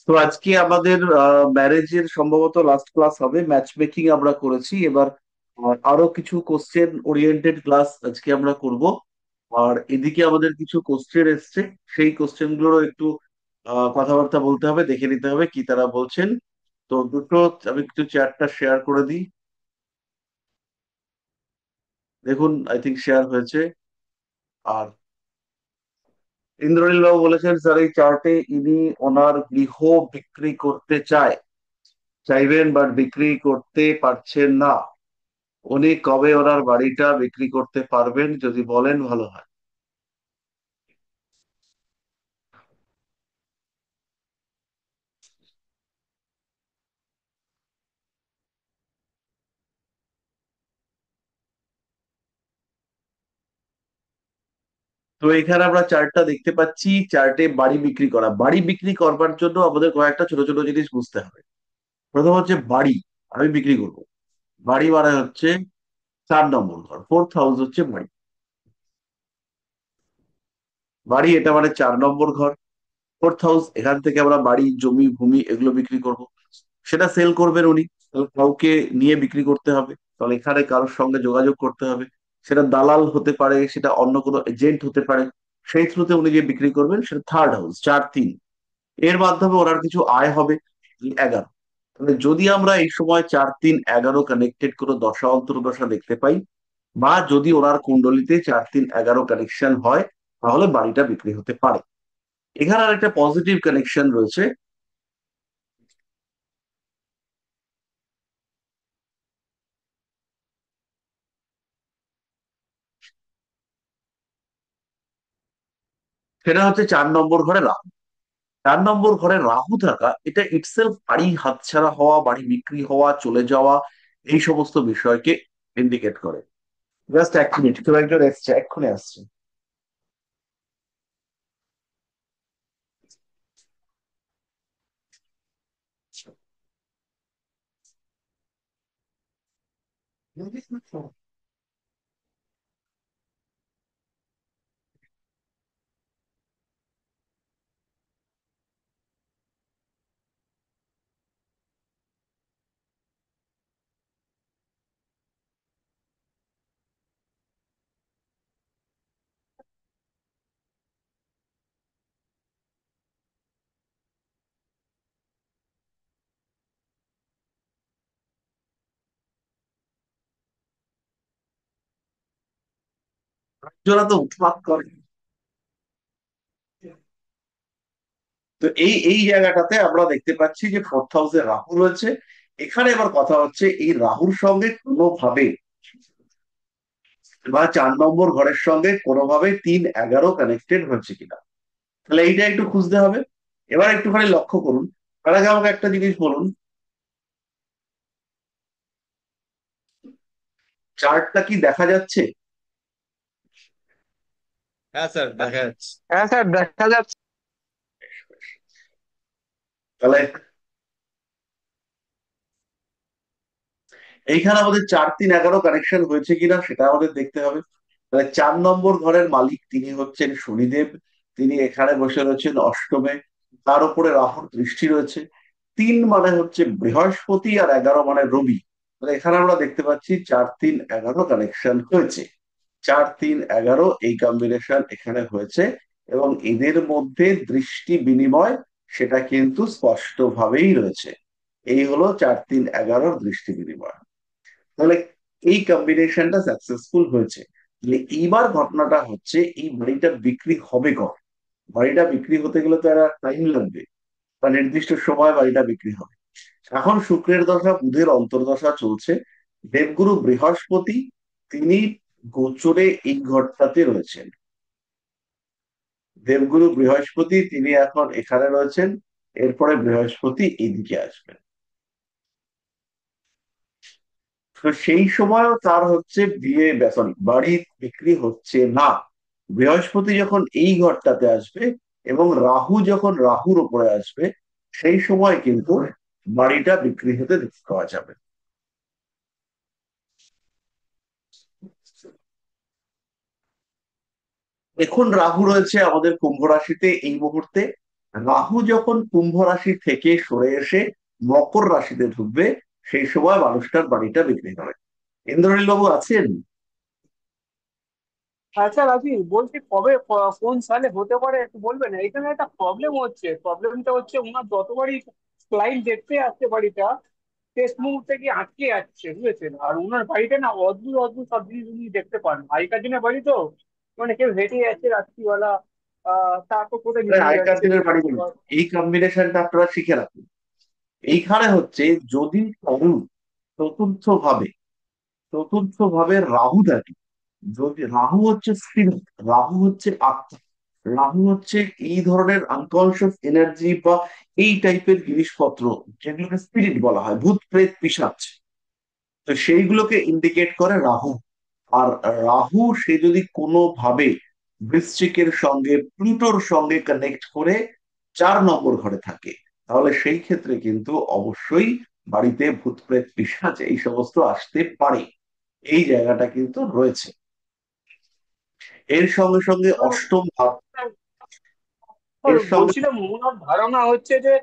তো আজকে আমাদের ম্যারেজের সম্ভবত লাস্ট ক্লাস হবে। ম্যাচ মেকিং আমরা করেছি, এবার আরো কিছু কোশ্চেন ওরিয়েন্টেড ক্লাস আজকে আমরা করব। আর এদিকে আমাদের কিছু কোশ্চেন এসছে, সেই কোশ্চেন গুলোরও একটু কথাবার্তা বলতে হবে, দেখে নিতে হবে কি তারা বলছেন। তো দুটো আমি একটু চ্যাটটা শেয়ার করে দিই। দেখুন, আই থিঙ্ক শেয়ার হয়েছে। আর ইন্দ্রনীল বাবু বলেছেন, স্যার এই চার্টে ইনি ওনার গৃহ বিক্রি করতে চাইবেন, বাট বিক্রি করতে পারছেন না। উনি কবে ওনার বাড়িটা বিক্রি করতে পারবেন যদি বলেন ভালো হয়। তো এখানে আমরা চার্টটা দেখতে পাচ্ছি, চার্টে বাড়ি বিক্রি করা, বাড়ি বিক্রি করবার জন্য আমাদের কয়েকটা ছোট ছোট জিনিস বুঝতে হবে। প্রথম হচ্ছে বাড়ি, আমি বিক্রি করব। বাড়ি মানে হচ্ছে 4 নম্বর ঘর, 4th হাউস হচ্ছে বাড়ি। বাড়ি এটা মানে 4 নম্বর ঘর। 4th হাউস, এখান থেকে আমরা বাড়ি জমি ভূমি এগুলো বিক্রি করব। সেটা সেল করবেন উনি, তাহলে কাউকে নিয়ে বিক্রি করতে হবে, তাহলে এখানে কারোর সঙ্গে যোগাযোগ করতে হবে। সেটা দালাল হতে পারে, সেটা অন্য কোনো এজেন্ট হতে পারে। সেই থ্রুতে উনি যে বিক্রি করবেন সেটা 3rd হাউস, 4 3। এর মাধ্যমে ওনার কিছু আয় হবে, 11। তাহলে যদি আমরা এই সময় 4 3 11 কানেক্টেড কোনো দশা অন্তর্দশা দেখতে পাই, বা যদি ওনার কুণ্ডলিতে 4 3 11 কানেকশন হয়, তাহলে বাড়িটা বিক্রি হতে পারে। এখানে আর একটা পজিটিভ কানেকশন রয়েছে। সেটা হচ্ছে 4 নম্বর ঘরে রাহু। 4 নম্বর ঘরে রাহু থাকা, এটা ইটসেলফ বাড়ি হাতছাড়া হওয়া, বাড়ি বিক্রি হওয়া, চলে যাওয়া, এই সমস্ত বিষয়কে ইন্ডিকেট করে। জাস্ট 1 মিনিট, কেউ একজন এসছে, এক্ষুনি আসছে। জোড়া তো উৎপাত করে। তো এই এই জায়গাটাতে আমরা দেখতে পাচ্ছি যে 4th হাউসে রাহু রয়েছে। এখানে এবার কথা হচ্ছে, এই রাহুর সঙ্গে কোনোভাবে, বা 4 নম্বর ঘরের সঙ্গে কোনোভাবে 3 11 কানেক্টেড হচ্ছে কিনা, তাহলে এইটা একটু খুঁজতে হবে। এবার একটুখানি লক্ষ্য করুন। তার আগে আমাকে একটা জিনিস বলুন, চার্টটা কি দেখা যাচ্ছে? হ্যাঁ স্যার, দেখা যাচ্ছে। হ্যাঁ স্যার, দেখা যাচ্ছে। তাহলে এইখানে আমাদের 4 3 11 কানেকশন হয়েছে কিনা সেটা আমাদের দেখতে হবে। তাহলে 4 নম্বর ঘরের মালিক তিনি হচ্ছেন শনিদেব। তিনি এখানে বসে রয়েছেন অষ্টমে, তার উপরে রাহুর দৃষ্টি রয়েছে। 3 মানে হচ্ছে বৃহস্পতি, আর 11 মানে রবি। তাহলে এখানে আমরা দেখতে পাচ্ছি 4 3 11 কানেকশন হয়েছে। 4 3 11 এই কম্বিনেশন এখানে হয়েছে, এবং এদের মধ্যে দৃষ্টি বিনিময় সেটা কিন্তু স্পষ্ট ভাবেই রয়েছে। এই হলো 4 3 11 দৃষ্টি বিনিময়। তাহলে এই কম্বিনেশনটা সাকসেসফুল হয়েছে। তাহলে এইবার ঘটনাটা হচ্ছে, এই বাড়িটা বিক্রি হবে কবে? বাড়িটা বিক্রি হতে গেলে তো একটা টাইম লাগবে, বা নির্দিষ্ট সময় বাড়িটা বিক্রি হবে। এখন শুক্রের দশা, বুধের অন্তর্দশা চলছে। দেবগুরু বৃহস্পতি তিনি গোচরে এই ঘরটাতে রয়েছেন। দেবগুরু বৃহস্পতি তিনি এখন এখানে রয়েছেন, এরপরে বৃহস্পতি এদিকে আসবেন। তো সেই সময়ও তার হচ্ছে বিয়ে, সরি, বাড়ি বিক্রি হচ্ছে না। বৃহস্পতি যখন এই ঘরটাতে আসবে, এবং রাহু যখন রাহুর উপরে আসবে, সেই সময় কিন্তু বাড়িটা বিক্রি হতে দেখতে পাওয়া যাবে। এখন রাহু রয়েছে আমাদের কুম্ভ রাশিতে এই মুহূর্তে। রাহু যখন কুম্ভ রাশি থেকে সরে এসে মকর রাশিতে ঢুকবে, সেই সময় মানুষটার বাড়িটা বিক্রি হবে। ইন্দ্রনীল বাবু আছেন? আচ্ছা রাজীব বলছি কবে কোন সালে হতে পারে একটু বলবেন? এখানে একটা প্রবলেমটা হচ্ছে ওনার যতবারই ক্লায়েন্ট দেখতে আসছে বাড়িটা শেষ মুহূর্তে গিয়ে আটকে যাচ্ছে, বুঝেছেন? আর ওনার বাড়িটা না অদ্ভুত অদ্ভুত সব জিনিস উনি দেখতে পান। আগেকার দিনের বাড়ি তো, মানে কেউ হেঁটে যাচ্ছে রাত্রিবেলা, তারপর কোথায় মানে নিয়ে আগেকার যাচ্ছে। দিনের বাড়ি বলুন, এই কম্বিনেশনটা আপনারা শিখে রাখুন। এইখানে হচ্ছে যদি কারু চতুর্থ ভাবে, চতুর্থ ভাবে রাহু থাকে, যদি রাহু হচ্ছে স্পিরিট, রাহু হচ্ছে আত্মা, রাহু হচ্ছে এই ধরনের আনকনসিয়াস এনার্জি বা এই টাইপের জিনিসপত্র, যেগুলোকে স্পিরিট বলা হয়, ভূত প্রেত পিশাচ, তো সেইগুলোকে ইন্ডিকেট করে রাহু। আর রাহু সে যদি কোনোভাবে বৃশ্চিকের সঙ্গে প্লুটোর সঙ্গে কানেক্ট করে 4 নম্বর ঘরে থাকে, তাহলে সেই ক্ষেত্রে কিন্তু অবশ্যই বাড়িতে ভূত প্রেত পিশাচ এই সমস্ত আসতে পারে। এই জায়গাটা কিন্তু রয়েছে। এর সঙ্গে সঙ্গে অষ্টম ভাব, এর সঙ্গে বলছিলাম ওনার ধারণা হচ্ছে যে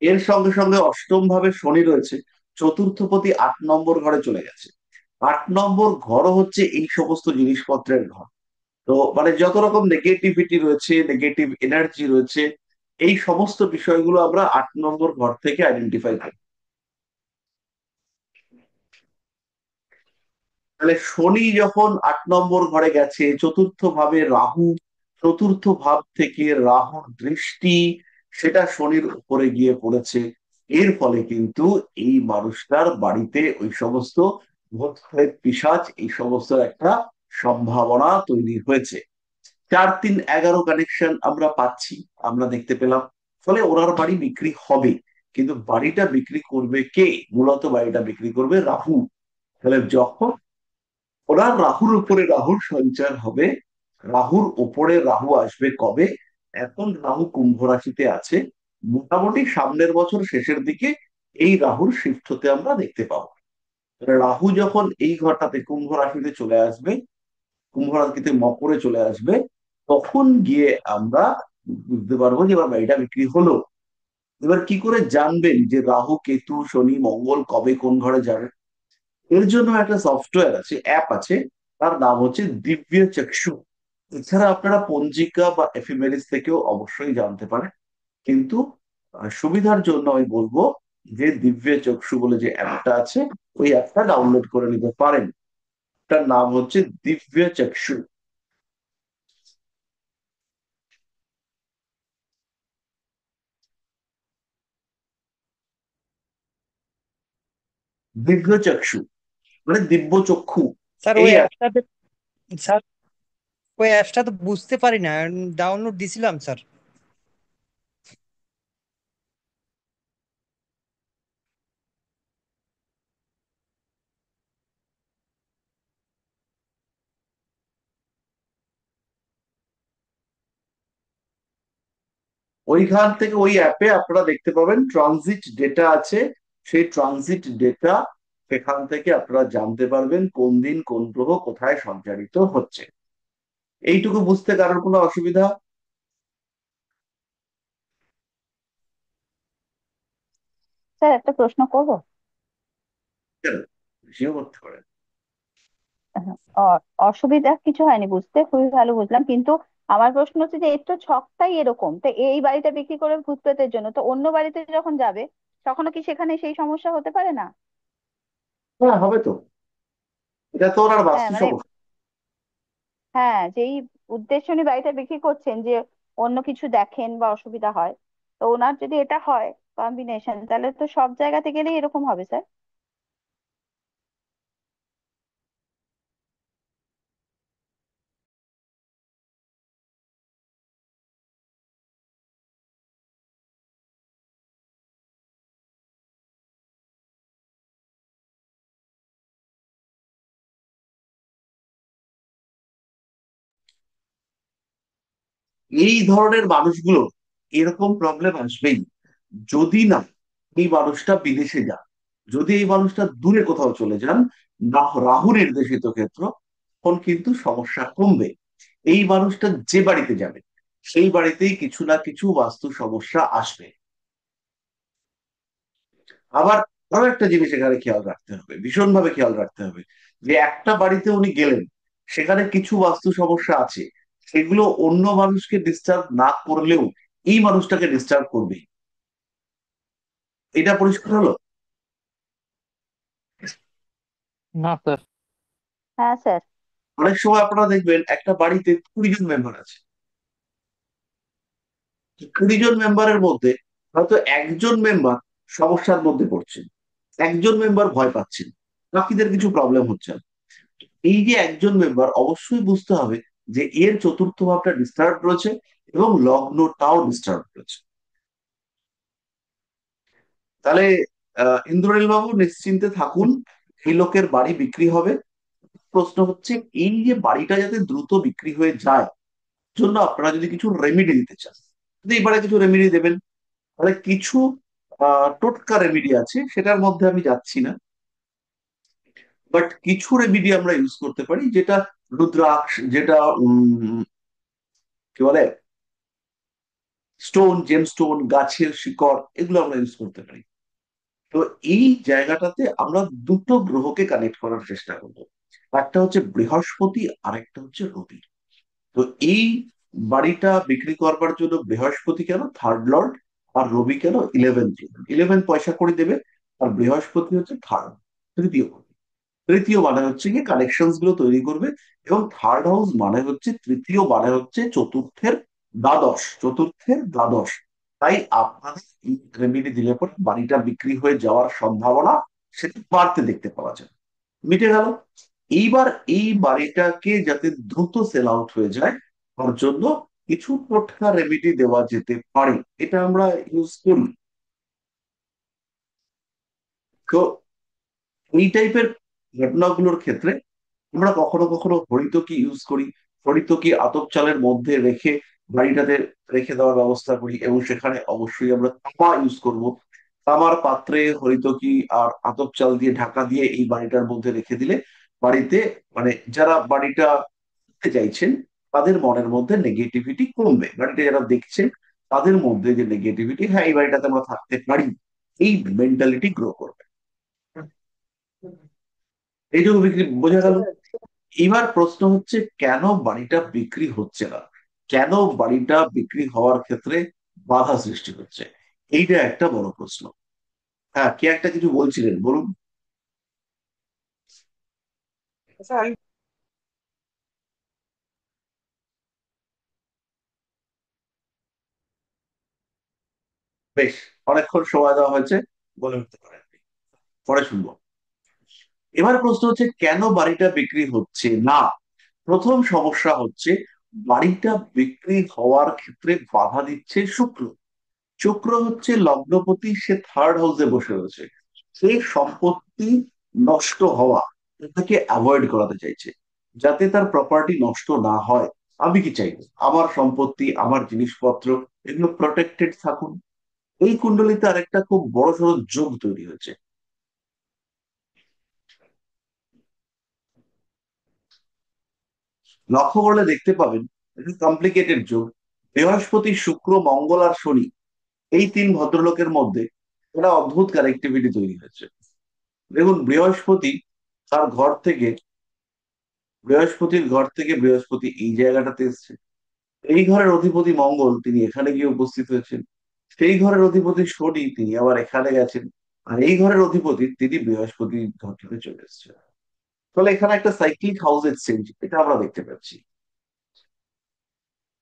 এর সঙ্গে সঙ্গে অষ্টম ভাবে শনি রয়েছে, চতুর্থপতি 8 নম্বর ঘরে চলে গেছে। 8 নম্বর ঘরও হচ্ছে এই সমস্ত জিনিসপত্রের ঘর। তো মানে যত রকম নেগেটিভিটি রয়েছে, নেগেটিভ এনার্জি রয়েছে, এই সমস্ত বিষয়গুলো আমরা 8 নম্বর ঘর থেকে আইডেন্টিফাই করি। তাহলে শনি যখন 8 নম্বর ঘরে গেছে, চতুর্থ ভাবে রাহু, চতুর্থ ভাব থেকে রাহুর দৃষ্টি সেটা শনির উপরে গিয়ে পড়েছে। এর ফলে কিন্তু এই মানুষটার বাড়িতে ওই সমস্ত ভূত প্রেত পিশাচ এই সমস্ত একটা সম্ভাবনা তৈরি হয়েছে। 4-3-11 কানেকশন আমরা পাচ্ছি, আমরা দেখতে পেলাম। ফলে ওনার বাড়ি বিক্রি হবে, কিন্তু বাড়িটা বিক্রি করবে কে? মূলত বাড়িটা বিক্রি করবে রাহু। তাহলে যখন ওনার রাহুর উপরে রাহুর সঞ্চার হবে, রাহুর উপরে রাহু আসবে কবে? এখন রাহু কুম্ভ রাশিতে আছে, মোটামুটি সামনের বছর শেষের দিকে এই রাহুর শিফট হতে আমরা দেখতে পাবো। রাহু যখন এই ঘরটাতে কুম্ভ রাশিতে চলে আসবে, কুম্ভ রাশিতে মকরে চলে আসবে, তখন গিয়ে আমরা বুঝতে পারবো যে এবার বাড়িটা বিক্রি হলো। এবার কি করে জানবেন যে রাহু কেতু শনি মঙ্গল কবে কোন ঘরে যাবে? এর জন্য একটা সফটওয়্যার আছে, অ্যাপ আছে, তার নাম হচ্ছে দিব্য চক্ষু। এছাড়া আপনারা পঞ্জিকা বা এফএমএলএস থেকেও অবশ্যই জানতে পারেন, কিন্তু সুবিধার জন্য আমি বলবো যে দিব্য চক্ষু বলে যে অ্যাপটা আছে, ওই অ্যাপটা ডাউনলোড করে নিতে পারেন। তার নাম হচ্ছে দিব্য চক্ষু। দিব্য চক্ষু মানে দিব্য চক্ষু। স্যার এই স্যার ওই অ্যাপসটা তো বুঝতে পারি না, ডাউনলোড দিছিলাম স্যার। ওইখান থেকে ওই অ্যাপে আপনারা দেখতে পাবেন ট্রানজিট ডেটা আছে। সেই ট্রানজিট ডেটা, সেখান থেকে আপনারা জানতে পারবেন কোন দিন কোন গ্রহ কোথায় সঞ্চারিত হচ্ছে। এইটুকু বুঝতে কারোর কোনো অসুবিধা? স্যার একটা প্রশ্ন করব? কেন, বেশিও করতে পারেন। অসুবিধা কিছু হয়নি, বুঝতে খুবই ভালো বুঝলাম, কিন্তু আমার প্রশ্ন হচ্ছে যে এর তো ছকটাই এরকম, তো এই বাড়িটা বিক্রি করে ভূত প্রেতের জন্য, তো অন্য বাড়িতে যখন যাবে তখনও কি সেখানে সেই সমস্যা হতে পারে না? হ্যাঁ, হবে তো। এটা তো ওনার হ্যাঁ বাস্তু মানে, সমস্যা। হ্যাঁ যেই উদ্দেশ্য উনি বাড়িটা বিক্রি করছেন যে অন্য কিছু দেখেন বা অসুবিধা হয়, তো ওনার যদি এটা হয় কম্বিনেশন, তাহলে তো সব জায়গাতে গেলেই এরকম হবে স্যার। এই ধরনের মানুষগুলো এরকম প্রবলেম আসবেই, যদি না এই মানুষটা বিদেশে যান, যদি এই মানুষটা দূরে কোথাও চলে যান, না রাহু নির্দেশিত ক্ষেত্র, তখন কিন্তু সমস্যা কমবে। এই মানুষটা যে বাড়িতে যাবে সেই বাড়িতেই কিছু না কিছু বাস্তু সমস্যা আসবে। আবার আরো একটা জিনিস এখানে খেয়াল রাখতে হবে, ভীষণভাবে খেয়াল রাখতে হবে, যে একটা বাড়িতে উনি গেলেন, সেখানে কিছু বাস্তু সমস্যা আছে, সেগুলো অন্য মানুষকে ডিস্টার্ব না করলেও এই মানুষটাকে ডিস্টার্ব করবেই। এটা পরিষ্কার হলো? না স্যার। হ্যাঁ স্যার। অনেক সময় আপনারা দেখবেন একটা বাড়িতে 20 জন মেম্বার আছে, 20 জন মেম্বারের মধ্যে হয়তো একজন মেম্বার সমস্যার মধ্যে পড়ছেন, একজন মেম্বার ভয় পাচ্ছেন, বাকিদের কিছু প্রবলেম হচ্ছে না। এই যে একজন মেম্বার, অবশ্যই বুঝতে হবে যে এর চতুর্থ ভাবটা ডিস্টার্ব রয়েছে এবং লগ্নটাও ডিস্টার্ব রয়েছে। তাহলে ইন্দ্রনীল বাবু নিশ্চিন্তে থাকুন, এই লোকের বাড়ি বিক্রি হবে। প্রশ্ন হচ্ছে, এই যে বাড়িটা যাতে দ্রুত বিক্রি হয়ে যায়, জন্য আপনারা যদি কিছু রেমিডি দিতে চান, যদি এবারে কিছু রেমিডি দেবেন, তাহলে কিছু টোটকা রেমিডি আছে, সেটার মধ্যে আমি যাচ্ছি না, বাট কিছু রেমিডি আমরা ইউজ করতে পারি, যেটা রুদ্রাক্ষ, যেটা কি বলে, স্টোন, জেম স্টোন, গাছের শিকড়, এগুলো আমরা ইউজ করতে পারি। তো এই জায়গাটাতে আমরা দুটো গ্রহকে কানেক্ট করার চেষ্টা করবো, একটা হচ্ছে বৃহস্পতি আর একটা হচ্ছে রবি। তো এই বাড়িটা বিক্রি করবার জন্য বৃহস্পতি কেন থার্ড লর্ড, আর রবি কেন 11th। 11 পয়সা করে দেবে, আর বৃহস্পতি হচ্ছে থার্ড, তৃতীয় পতি। তৃতীয় মানে হচ্ছে কি কানেকশন গুলো তৈরি করবে, এবং থার্ড হাউস মানে হচ্ছে, তৃতীয় মানে হচ্ছে চতুর্থের দ্বাদশ, চতুর্থের দ্বাদশ। তাই আপনাদের এই রেমেডি দিলে পরে বাড়িটা বিক্রি হয়ে যাওয়ার সম্ভাবনা সেটা বাড়তে দেখতে পাওয়া যায়। মিটে গেল। এইবার এই বাড়িটাকে যাতে দ্রুত সেল আউট হয়ে যায়, তার জন্য কিছু টোটকা রেমেডি দেওয়া যেতে পারে, এটা আমরা ইউজ করি। তো এই টাইপের ঘটনাগুলোর ক্ষেত্রে আমরা কখনো কখনো হরিতকি ইউজ করি, হরিতকি আতপ চালের মধ্যে রেখে বাড়িটাতে রেখে দেওয়ার ব্যবস্থা করি, এবং সেখানে অবশ্যই আমরা তামা ইউজ করব। তামার পাত্রে হরিতকি আর আতপ চাল দিয়ে ঢাকা দিয়ে এই বাড়িটার মধ্যে রেখে দিলে বাড়িতে, মানে যারা বাড়িটা দেখতে চাইছেন তাদের মনের মধ্যে নেগেটিভিটি কমবে, বাড়িটা যারা দেখছেন তাদের মধ্যে যে নেগেটিভিটি, হ্যাঁ এই বাড়িটাতে আমরা থাকতে পারি, এই মেন্টালিটি গ্রো করবে। এইটুকু বিক্রি বোঝা গেল। এবার প্রশ্ন হচ্ছে, কেন বাড়িটা বিক্রি হচ্ছে না, কেন বাড়িটা বিক্রি হওয়ার ক্ষেত্রে বাধা সৃষ্টি হচ্ছে, এইটা একটা বড় প্রশ্ন। হ্যাঁ, কে একটা কিছু বলছিলেন, বলুন। স্যার আমি বেশ, অনেকক্ষণ সময় দেওয়া হয়েছে, বলে উঠতে পারেন, পরে শুনবো। এবার প্রশ্ন হচ্ছে, কেন বাড়িটা বিক্রি হচ্ছে না। প্রথম সমস্যা হচ্ছে, বাড়িটা বিক্রি হওয়ার ক্ষেত্রে বাধা দিচ্ছে শুক্র। শুক্র হচ্ছে লগ্নপতি, সে থার্ড হাউসে বসে রয়েছে, সেই সম্পত্তি নষ্ট হওয়া, এটাকে অ্যাভয়েড করাতে চাইছে, যাতে তার প্রপার্টি নষ্ট না হয়। আমি কি চাইবো আমার সম্পত্তি, আমার জিনিসপত্র, এগুলো প্রোটেক্টেড থাকুন। এই কুণ্ডলিতে আরেকটা খুব বড় সড়ো যোগ তৈরি হয়েছে, লক্ষ্য করলে দেখতে পাবেন, এটা কমপ্লিকেটেড যোগ। বৃহস্পতি, শুক্র, মঙ্গল আর শনি, এই তিন ভদ্রলোকের মধ্যে একটা অদ্ভুত কানেক্টিভিটি তৈরি হয়েছে। দেখুন, তার ঘর থেকে বৃহস্পতির ঘর থেকে বৃহস্পতি এই জায়গাটাতে এসছে, এই ঘরের অধিপতি মঙ্গল তিনি এখানে গিয়ে উপস্থিত হয়েছেন, সেই ঘরের অধিপতি শনি তিনি আবার এখানে গেছেন, আর এই ঘরের অধিপতি তিনি বৃহস্পতি ঘর থেকে চলে এসেছেন। ফলে এখানে একটা সাইক্লিক হাউস এক্সচেঞ্জ, এটা আমরা দেখতে পাচ্ছি।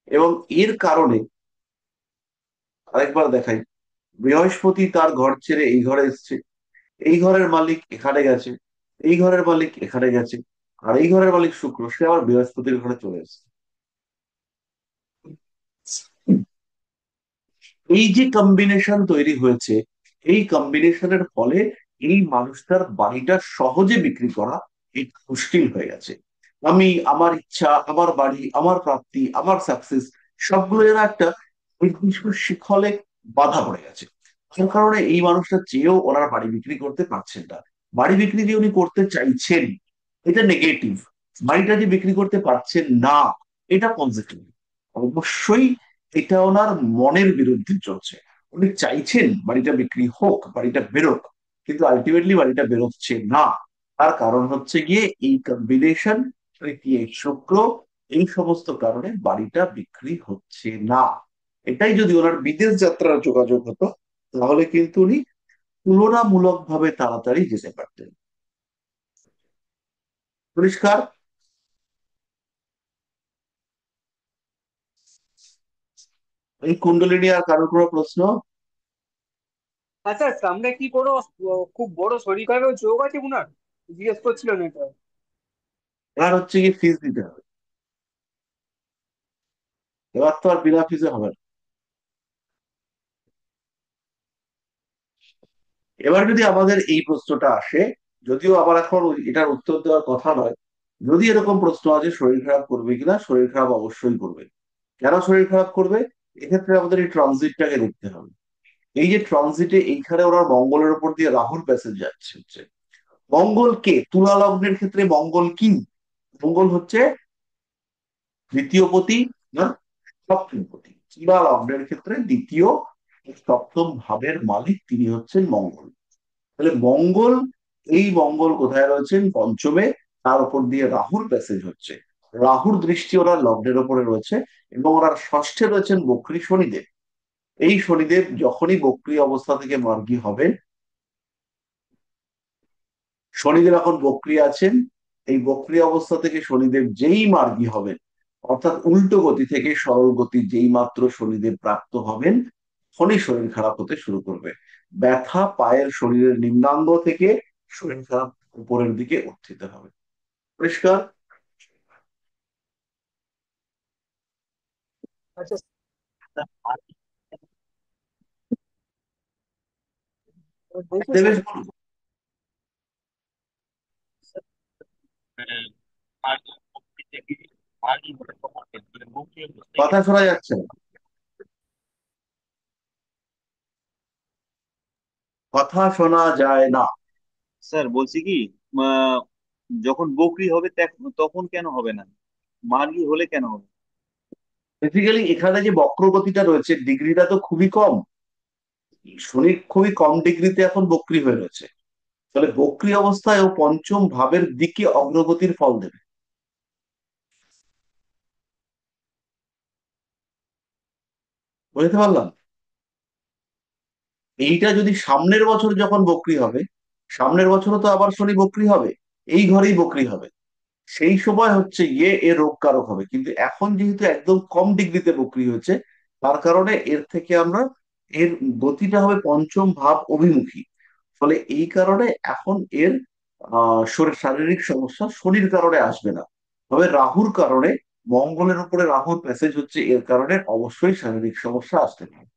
এবং এর কারণে আরেকবার দেখাই, বৃহস্পতি তার ঘর ছেড়ে এই ঘরে এসছে, এই ঘরের মালিক এখানে গেছে, এই ঘরের মালিক এখানে গেছে, আর এই ঘরের মালিক শুক্র, সে আবার বৃহস্পতির ঘরে চলে এসেছে। এই যে কম্বিনেশন তৈরি হয়েছে, এই কম্বিনেশনের ফলে এই মানুষটার বাড়িটা সহজে বিক্রি করা এটা মুশকিল হয়ে গেছে। আমি, আমার ইচ্ছা, আমার বাড়ি, আমার প্রাপ্তি, আমার সাকসেস, সবগুলো যেন একটা নির্দিষ্ট শিখলে বাধা পড়ে গেছে। যার কারণে এই মানুষটা চেয়েও ওনার বাড়ি বিক্রি করতে পারছেন না। বাড়ি বিক্রি যে উনি করতে চাইছেন, এটা নেগেটিভ। বাড়িটা যে বিক্রি করতে পারছেন না, এটা পজিটিভ। অবশ্যই এটা ওনার মনের বিরুদ্ধে চলছে। উনি চাইছেন বাড়িটা বিক্রি হোক, বাড়িটা বেরোক, কিন্তু আলটিমেটলি বাড়িটা বেরোচ্ছে না। তার কারণ হচ্ছে গিয়ে এই কম্বিনেশন, তৃতীয় শুক্র, এই সমস্ত কারণে বাড়িটা বিক্রি হচ্ছে না। এটাই যদি ওনার বিদেশ যাত্রার যোগাযোগ হতো, তাহলে কিন্তু উনি তুলনামূলক ভাবে তাড়াতাড়ি যেতে পারতেন। পরিষ্কার? এই কুণ্ডলী নিয়ে আর কারোর কোনো প্রশ্ন? আচ্ছা, সামনে কি কোনো খুব বড় শরীর খারাপের যোগ আছে উনার? জিজ্ঞেস করছিলেন এটা। আর হচ্ছে গিয়ে ফিস দিতে হবে। এবার তো আর বিনা ফিসে হবে না। এবার যদি আমাদের এই প্রশ্নটা আসে, যদিও আবার এখন এটার উত্তর দেওয়ার কথা নয়, যদি এরকম প্রশ্ন আছে শরীর খারাপ করবে কিনা, শরীর খারাপ অবশ্যই করবে। কেন শরীর খারাপ করবে? এক্ষেত্রে আমাদের এই ট্রানজিটটাকে দেখতে হবে। এই যে ট্রানজিটে এইখানে ওনার মঙ্গলের উপর দিয়ে রাহুর প্যাসেজ যাচ্ছে হচ্ছে। মঙ্গল কে? তুলা লগ্নের ক্ষেত্রে মঙ্গল কি? মঙ্গল হচ্ছে দ্বিতীয় পতি, না সপ্তম পতি। তুলা লগ্নের ক্ষেত্রে দ্বিতীয় ও সপ্তম ভাবের মালিক তিনি হচ্ছেন মঙ্গল। তাহলে মঙ্গল, এই মঙ্গল কোথায় রয়েছেন? পঞ্চমে। তার উপর দিয়ে রাহুর প্যাসেজ হচ্ছে। রাহুর দৃষ্টি ওনার লগ্নের উপরে রয়েছে, এবং ওনার ষষ্ঠে রয়েছেন বক্রী শনিদেব। এই শনিদেব যখনই বক্রী অবস্থা থেকে মার্গী হবেন, শনিদেব এখন বক্রী আছেন, এই বক্রী অবস্থা থেকে শনিদেব যেই মার্গী হবেন, অর্থাৎ উল্টো গতি থেকে সরল গতি যেই মাত্র শনিদেব প্রাপ্ত হবেন, তখনই শরীর খারাপ হতে শুরু করবে। ব্যথা পায়ের শরীরের নিম্নাঙ্গ থেকে শরীর খারাপ উপরের দিকে উত্থিত হবে। পরিষ্কার? আচ্ছা, দেখি দেবেশ স্যার। বলুন। কথা শোনা যাচ্ছে না। কথা শোনা যায় না। স্যার বলছি কি, আহ, যখন বকরি হবে তখন কেন হবে না? মার্গি হলে কেন হবে? বেসিক্যালি এখানে যে বক্রগতিটা রয়েছে, ডিগ্রিটা তো খুবই কম। শনি খুবই কম ডিগ্রিতে এখন বক্রী হয়ে রয়েছে। তাহলে বক্রী অবস্থায় ও পঞ্চম ভাবের দিকে অগ্রগতির ফল দেবে। বুঝতে পারলাম? এইটা যদি সামনের বছর যখন বক্রী হবে, সামনের বছরও তো আবার শনি বক্রী হবে, এই ঘরেই বক্রী হবে, সেই সময় হচ্ছে গিয়ে এ রোগ কারক হবে। কিন্তু এখন যেহেতু একদম কম ডিগ্রিতে বক্রী হয়েছে, তার কারণে এর থেকে আমরা, এর গতিটা হবে পঞ্চম ভাব অভিমুখী। ফলে এই কারণে এখন এর শরীর শারীরিক সমস্যা শনির কারণে আসবে না, তবে রাহুর কারণে, মঙ্গলের উপরে রাহুর প্যাসেজ হচ্ছে, এর কারণে অবশ্যই শারীরিক সমস্যা আসতে পারে।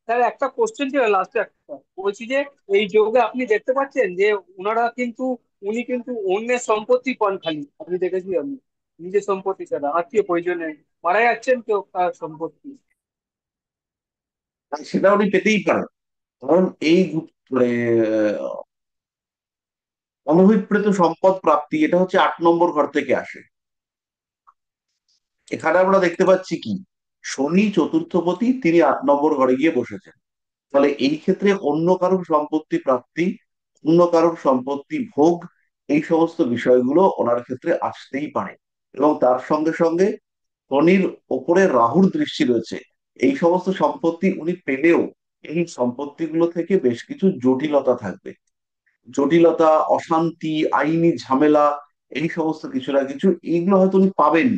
স্যার, একটা কোশ্চেন ছিল লাস্টে একটা, বলছি যে এই যোগে আপনি দেখতে পাচ্ছেন যে ওনারা কিন্তু, উনি কিন্তু অন্যের সম্পত্তি পান খালি, আপনি দেখেছি আমি, নিজের সম্পত্তি ছাড়া আত্মীয় পরিজনে মারা যাচ্ছেন কেউ তার সম্পত্তি। আর সেটা উনি পেতেই পারেন। কারণ এই মানে অনভিপ্রেত সম্পদ প্রাপ্তি, এটা হচ্ছে 8 নম্বর ঘর থেকে আসে। এখানে আমরা দেখতে পাচ্ছি কি, শনি চতুর্থপতি, তিনি 8 নম্বর ঘরে গিয়ে বসেছেন। ফলে এই ক্ষেত্রে অন্য কারোর সম্পত্তি প্রাপ্তি, অন্য কারোর সম্পত্তি ভোগ, এই সমস্ত বিষয়গুলো ওনার ক্ষেত্রে আসতেই পারে। এবং তার সঙ্গে সঙ্গে শনির ওপরে রাহুর দৃষ্টি রয়েছে। এই সমস্ত সম্পত্তি উনি পেলেও এই সম্পত্তিগুলো থেকে বেশ কিছু জটিলতা থাকবে। জটিলতা, অশান্তি, আইনি ঝামেলা, এই সমস্ত কিছু না কিছু, এইগুলো হয়তো উনি পাবেন,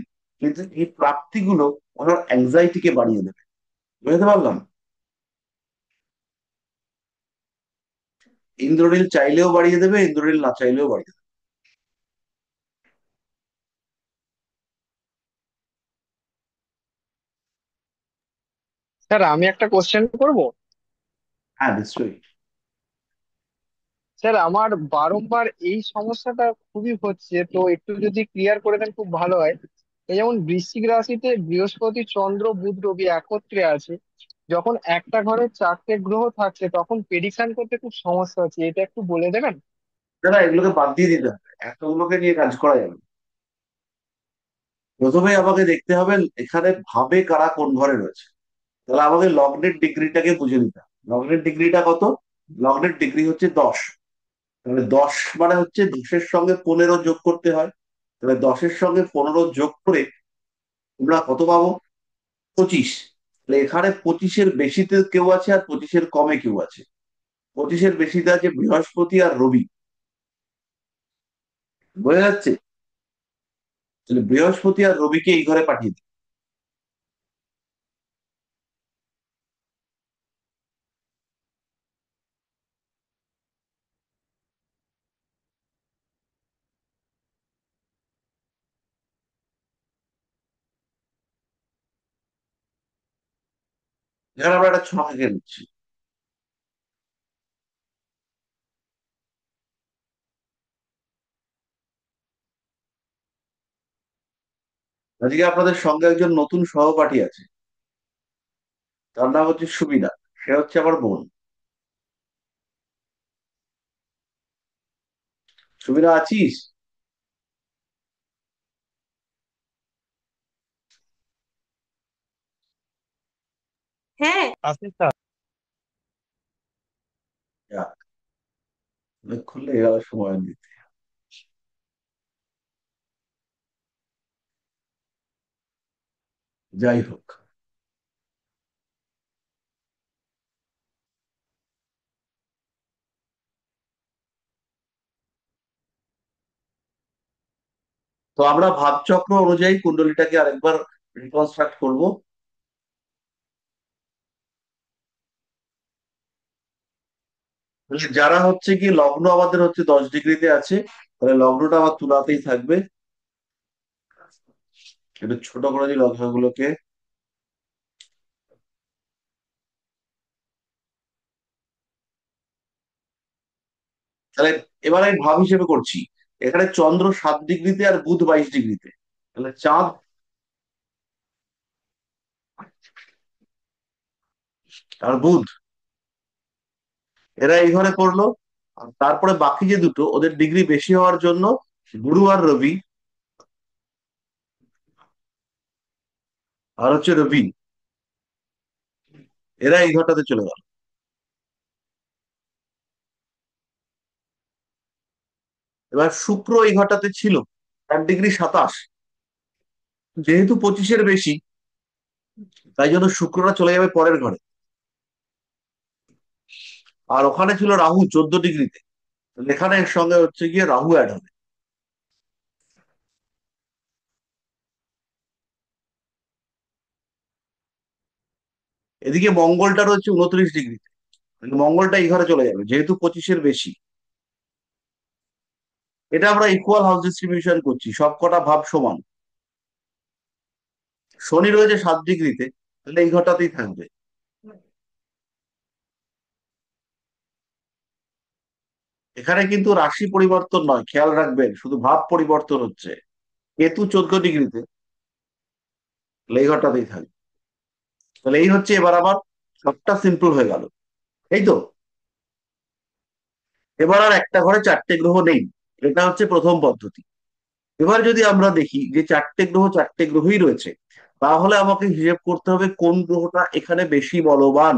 কিন্তু এই প্রাপ্তিগুলো ওনার অ্যাংজাইটিকে বাড়িয়ে দেবে। বুঝতে পারলাম? ইন্দ্রনীল চাইলেও বাড়িয়ে দেবে, ইন্দ্রনীল না চাইলেও বাড়িয়ে দেবে। স্যার আমি একটা কোশ্চেন করব। হ্যাঁ, নিশ্চয়ই। স্যার আমার বারংবার এই সমস্যাটা খুবই হচ্ছে, তো একটু যদি ক্লিয়ার করে দেন খুব ভালো হয়। এই যেমন বৃশ্চিক রাশিতে বৃহস্পতি চন্দ্র বুধ রবি একত্রে আছে, যখন একটা ঘরে চারটে গ্রহ থাকছে তখন প্রেডিকশন করতে খুব সমস্যা হচ্ছে, এটা একটু বলে দেবেন? দাদা, এগুলোকে বাদ দিয়ে দিতে হবে, এতগুলোকে নিয়ে কাজ করা যাবে না। প্রথমে আমাকে দেখতে হবে এখানে ভাবে কারা কোন ঘরে রয়েছে। তাহলে আমাকে লগ্নের ডিগ্রিটাকে বুঝে নিতে হবে। লগ্নের ডিগ্রিটা কত? লগ্নের ডিগ্রি হচ্ছে 10। তাহলে 10 মানে হচ্ছে 10-এর সঙ্গে 15 যোগ করতে হয়। তাহলে 10-এর সঙ্গে 15 যোগ করে আমরা কত পাবো? 25। তাহলে এখানে 25-এর বেশিতে কেউ আছে আর 25-এর কমে কেউ আছে। 25-এর বেশিতে আছে বৃহস্পতি আর রবি। বোঝা যাচ্ছে? তাহলে বৃহস্পতি আর রবিকে এই ঘরে পাঠিয়ে দিই। এখানে আমরা একটা ছক এঁকে নিচ্ছি। আজকে আপনাদের সঙ্গে একজন নতুন সহপাঠী আছে, তার নাম হচ্ছে সুবিনা। সে হচ্ছে আমার বোন। সুবিনা, আছিস? হ্যাঁ। আছি স্যার। যাক, অনেকক্ষণ লেগে গেল সময় দিতে। যাই হোক, তো আমরা ভাবচক্র অনুযায়ী কুণ্ডলীটাকে আরেকবার রিকনস্ট্রাক্ট করব। তাহলে যারা হচ্ছে কি লগ্ন আমাদের হচ্ছে 10 ডিগ্রিতে আছে, তাহলে লগ্নটা আমার তুলাতেই থাকবে। একটু ছোট করে দিই লগ্নগুলোকে। তাহলে এবার আমি ভাব হিসেবে করছি। এখানে চন্দ্র 7 ডিগ্রিতে আর বুধ 22 ডিগ্রিতে। তাহলে চাঁদ আর বুধ এরা এই ঘরে পড়লো। আর তারপরে বাকি যে দুটো, ওদের ডিগ্রি বেশি হওয়ার জন্য গুরু আর রবি, আর হচ্ছে রবি, এরা এই ঘরটাতে চলে গেল। এবার শুক্র এই ঘরটাতে ছিল, 1 ডিগ্রি 27। যেহেতু 25-এর বেশি, তাই জন্য শুক্রটা চলে যাবে পরের ঘরে। আর ওখানে ছিল রাহু 14 ডিগ্রিতে। এখানে এর সঙ্গে হচ্ছে গিয়ে রাহু অ্যাড হবে। এদিকে মঙ্গলটা রয়েছে 29 ডিগ্রিতে। মঙ্গলটা এই ঘরে চলে যাবে যেহেতু 25-এর বেশি। এটা আমরা ইকুয়াল হাউস ডিস্ট্রিবিউশন করছি, সব কটা ভাব সমান। শনি রয়েছে 7 ডিগ্রিতে, তাহলে এই ঘরটাতেই থাকবে। এখানে কিন্তু রাশি পরিবর্তন নয়, খেয়াল রাখবেন, শুধু ভাব পরিবর্তন হচ্ছে। কেতু 14 ডিগ্রিতে, তাহলে এই ঘরটাতেই থাকবে। তাহলে এই হচ্ছে এবার আবার সবটা সিম্পল হয়ে গেল, এই তো। এবার আর একটা ঘরে 4টে গ্রহ নেই। এটা হচ্ছে প্রথম পদ্ধতি। এবার যদি আমরা দেখি যে 4টে গ্রহ 4টে গ্রহই রয়েছে, তাহলে আমাকে হিসেব করতে হবে কোন গ্রহটা এখানে বেশি বলবান।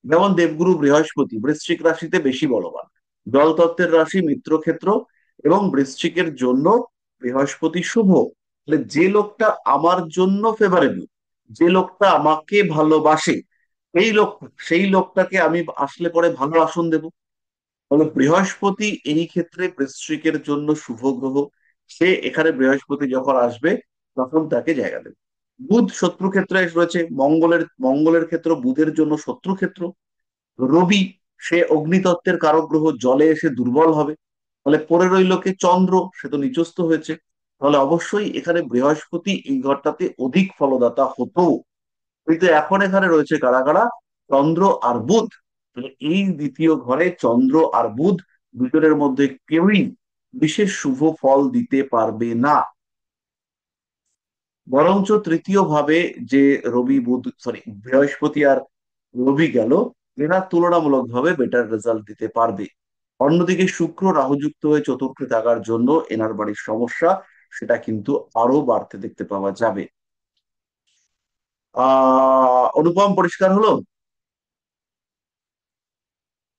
যেমন দেবগুরু বৃহস্পতি বৃশ্চিক রাশিতে বেশি বলবান, জলতত্ত্বের রাশি মিত্রক্ষেত্র, এবং বৃশ্চিকের জন্য বৃহস্পতি শুভ। তাহলে যে লোকটা আমার জন্য ফেভারেবল, যে লোকটা আমাকে ভালোবাসে, সেই লোকটাকে আমি আসলে পরে ভালো আসন দেব। তাহলে বৃহস্পতি এই ক্ষেত্রে বৃশ্চিকের জন্য শুভ গ্রহ। সে এখানে বৃহস্পতি যখন আসবে তখন তাকে জায়গা দেবে। বুধ শত্রু ক্ষেত্রে রয়েছে, মঙ্গলের ক্ষেত্র বুধের জন্য শত্রু ক্ষেত্র। রবি, সে অগ্নিতত্ত্বের কারক গ্রহ, জলে এসে দুর্বল হবে। তাহলে পরে রইল কে? চন্দ্র, সে তো নিচস্থ হয়েছে। তাহলে অবশ্যই এখানে বৃহস্পতি এই ঘরটাতে অধিক ফলদাতা হতো। কিন্তু এখন এখানে রয়েছে কারা কারা? চন্দ্র আর বুধ। তাহলে এই দ্বিতীয় ঘরে চন্দ্র আর বুধ দুজনের মধ্যে কেউই বিশেষ শুভ ফল দিতে পারবে না। বরঞ্চ তৃতীয় ভাবে যে রবি বুধ সরি বৃহস্পতি আর রবি গেল, এরা তুলনামূলক ভাবে বেটার রেজাল্ট দিতে পারবে। অন্যদিকে শুক্র রাহুযুক্ত হয়ে চতুর্থে থাকার জন্য এনার বাড়ির সমস্যা। সেটা কিন্তু আরো বাড়তে দেখতে পাওয়া যাবে। অনুপম, পরিষ্কার হলো?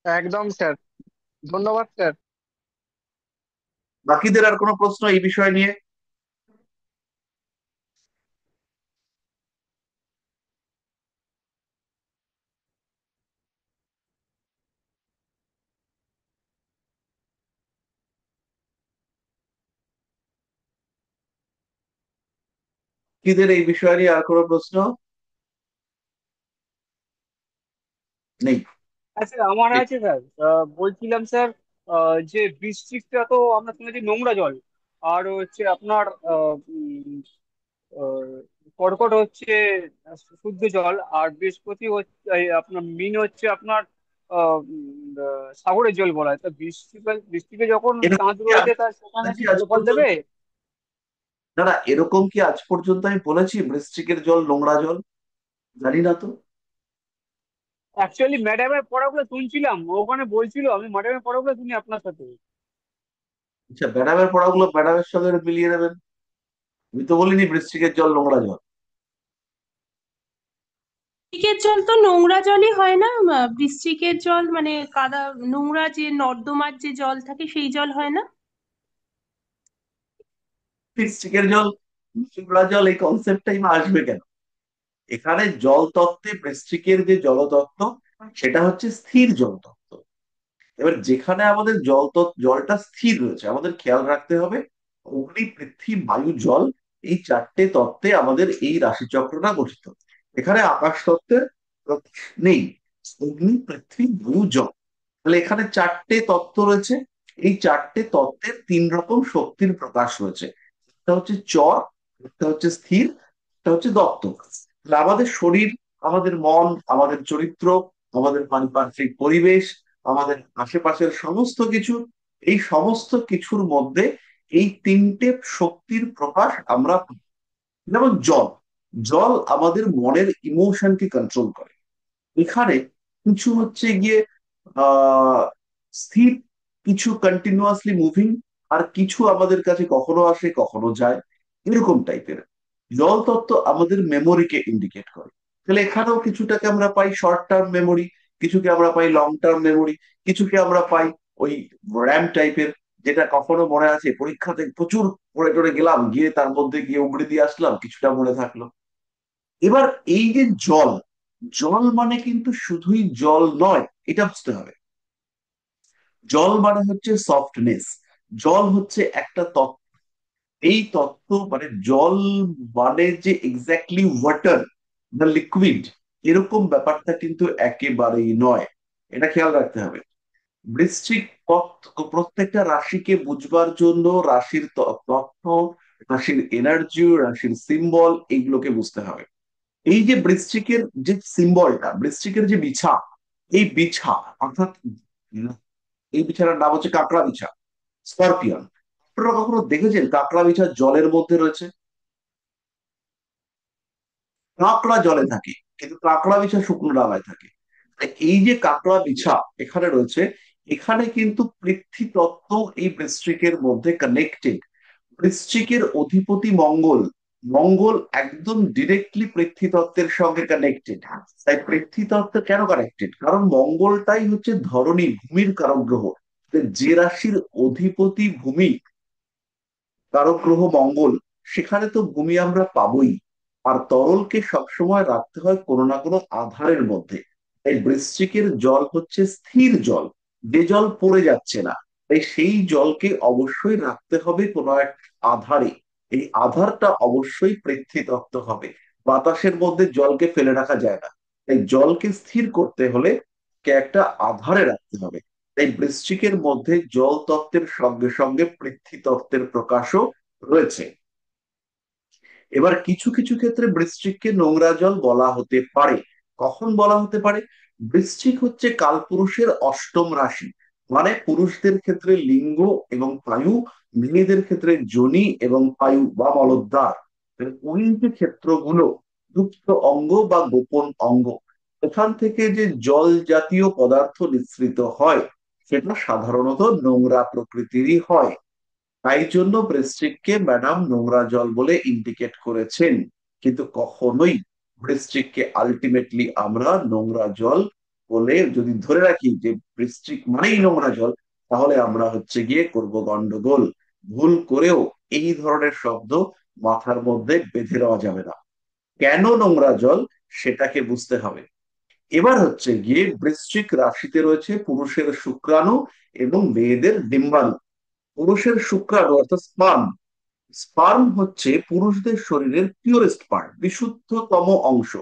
একদম স্যার, ধন্যবাদ স্যার। বাকিদের আর কোনো প্রশ্ন এই বিষয় নিয়ে? বাকিদের এই বিষয় নিয়ে আর কোনো প্রশ্ন নেই? হ্যাঁ স্যার, আমার ঠিক। আছে স্যার। বলছিলাম স্যার, যে বৃষ্টিটা তো আমরা শুনেছি নোংরা জল, আর হচ্ছে আপনার আহ, কর্কট হচ্ছে শুদ্ধ জল, আর বৃহস্পতি হচ্ছে এই আপনার মিন হচ্ছে আপনার সাগরের জল বলা হয়। তো বৃষ্টিকে যখন এরকম চাঁদ কি রয়েছে আজ তার সেখানে কি বলেছি আজ ভালো ফল দেবে? পর্যন্ত? না না, এরকম কি আজ পর্যন্ত আমি বলেছি বৃশ্চিকের জল নোংরা জল? জানি না তো। অ্যাকচুয়ালি ম্যাডামের পড়াগুলো শুনছিলাম, ওখানে বলছিল, আমি ম্যাডামের পড়াগুলো শুনি আপনার সাথে। আচ্ছা, ম্যাডামের পড়াগুলো ম্যাডামের সঙ্গে মিলিয়ে নেবেন। আমি তো বলিনি বৃশ্চিকের জল নোংরা জল। বৃষ্টিকের জল তো নোংরা জলই হয় না, বৃষ্টিকের জল মানে কাদা, নোংরা যে নর্দমার যে জল থাকে সেই জল হয় না? বৃশ্চিকের জল নোংরা জল এই কনসেপ্টটাই বা আসবে কেন? এখানে জল তত্ত্বে বৃশ্চিকের যে জলতত্ত্ব, সেটা হচ্ছে স্থির জলতত্ত্ব। এবার যেখানে আমাদের জলটা স্থির রয়েছে, আমাদের খেয়াল রাখতে হবে অগ্নি, পৃথ্বী, বায়ু, জল, এই চারটে তত্ত্বে আমাদের এই রাশিচক্রটা গঠিত। এখানে আকাশ তত্ত্বের প্রকাশ নেই। অগ্নি, পৃথ্বী, বায়ু, জল, তাহলে এখানে চারটে তত্ত্ব রয়েছে। এই চারটে তত্ত্বের তিন রকম শক্তির প্রকাশ রয়েছে। একটা হচ্ছে চর, একটা হচ্ছে স্থির, একটা হচ্ছে দত্ত। তাহলে আমাদের শরীর, আমাদের মন, আমাদের চরিত্র, আমাদের পারিপার্শ্বিক পরিবেশ, আমাদের আশেপাশের সমস্ত কিছু, এই সমস্ত কিছুর মধ্যে এই তিনটে শক্তির প্রকাশ আমরা পাই। যেমন জল, জল আমাদের মনের ইমোশনকে কন্ট্রোল করে। এখানে কিছু হচ্ছে গিয়ে আহ স্থির, কিছু কন্টিনিউয়াসলি মুভিং, আর কিছু আমাদের কাছে কখনো আসে কখনো যায়, এরকম টাইপের। জল তত্ত্ব আমাদের মেমোরিকে ইন্ডিকেট করে। তাহলে এখানেও কিছুটাকে আমরা পাই শর্ট টার্ম মেমোরি, কিছুকে আমরা পাই লং টার্ম মেমোরি, কিছুকে আমরা পাই ওই র্যাম টাইপের, যেটা কখনো মনে আছে পরীক্ষাতে প্রচুর পড়ে টরে গেলাম, গিয়ে তার মধ্যে গিয়ে উগড়ে দিয়ে আসলাম, কিছুটা মনে থাকলো। এবার এই যে জল, জল মানে কিন্তু শুধুই জল নয়, এটা বুঝতে হবে। জল মানে হচ্ছে সফটনেস। জল হচ্ছে একটা তত্ত্ব। এই তত্ত্ব মানে জল মানে যে এক্স্যাক্টলি ওয়াটার বা লিকুইড, এরকম ব্যাপারটা কিন্তু একেবারেই নয়। এটা খেয়াল রাখতে হবে। বৃশ্চিক প্রত্যেকটা রাশিকে বুঝবার জন্য রাশির তথ্য, রাশির এনার্জি, রাশির সিম্বল, এইগুলোকে বুঝতে হবে। এই যে বৃশ্চিকের যে সিম্বলটা, বৃশ্চিকের যে বিছা, এই বিছা অর্থাৎ এই বিছানার নাম হচ্ছে কাঁকড়া বিছা, স্করপিয়ন। আপনারা কখনো দেখেছেন কাঁকড়া বিছা জলের মধ্যে রয়েছে? কাঁকড়া জলে থাকে, কিন্তু কাঁকড়া বিছা শুকনো ডাঙায় থাকে। তাই এই যে কাঁকড়া বিছা এখানে রয়েছে, এখানে কিন্তু পৃথ্বীতত্ত্ব এই বৃশ্চিকের মধ্যে কানেক্টেড। বৃশ্চিকের অধিপতি মঙ্গল, মঙ্গল একদম ডিরেক্টলি পৃথ্বীতত্ত্বের সঙ্গে কানেক্টেড। তাই পৃথ্বীতত্ত্ব কেন কানেক্টেড? কারণ মঙ্গলটাই হচ্ছে ধরনী, ভূমির কারক গ্রহ। যে রাশির অধিপতি ভূমি, কারক গ্রহ মঙ্গল, সেখানে তো ভূমি আমরা পাবোই। আর তরলকে সবসময় রাখতে হয় কোনো না কোনো আধারের মধ্যে। তাই বৃশ্চিকের জল হচ্ছে স্থির জল, যে জল পড়ে যাচ্ছে না। তাই সেই জলকে অবশ্যই রাখতে হবে কোনো এক আধারে। এই আধারটা অবশ্যই পৃথ্বীতত্ত্ব হবে। বাতাসের মধ্যে জলকে ফেলে রাখা যায় না। তাই জলকে স্থির করতে হলে কে একটা আধারে রাখতে হবে। তাই বৃশ্চিকের মধ্যে জল তত্ত্বের সঙ্গে সঙ্গে পৃথ্বীতত্ত্বের প্রকাশও রয়েছে। এবার কিছু কিছু ক্ষেত্রে বৃশ্চিককে নোংরা জল বলা হতে পারে। কখন বলা হতে পারে? বৃশ্চিক হচ্ছে কালপুরুষের অষ্টম রাশি, মানে পুরুষদের ক্ষেত্রে লিঙ্গ এবং পায়ু, মেয়েদের ক্ষেত্রে যোনি এবং পায়ু বা মলদ্বার। তাহলে ওই যে ক্ষেত্রগুলো, গুপ্ত অঙ্গ বা গোপন অঙ্গ, এখান থেকে যে জল জাতীয় পদার্থ নিঃসৃত হয়, সেটা সাধারণত নোংরা প্রকৃতিরই হয়। তাই জন্য বৃশ্চিককে ম্যাডাম নোংরা জল বলে ইন্ডিকেট করেছেন, কিন্তু কখনোই বৃশ্চিককে আলটিমেটলি আমরা নোংরা জল বলে যদি ধরে রাখি যে বৃশ্চিক মানেই নোংরা জল, তাহলে আমরা হচ্ছে গিয়ে করব গন্ডগোল। ভুল করেও এই ধরনের শব্দ মাথার মধ্যে বেঁধে দেওয়া যাবে না। কেন নোংরা জল সেটাকে বুঝতে হবে। এবার হচ্ছে গিয়ে বৃশ্চিক রাশিতে রয়েছে পুরুষের শুক্রাণু এবং মেয়েদের ডিম্বাণু। পুরুষের শুক্রাণু অর্থাৎ স্পার্ম, স্পার্ম হচ্ছে পুরুষদের শরীরের পিওরেস্ট পার্ট, বিশুদ্ধতম অংশ।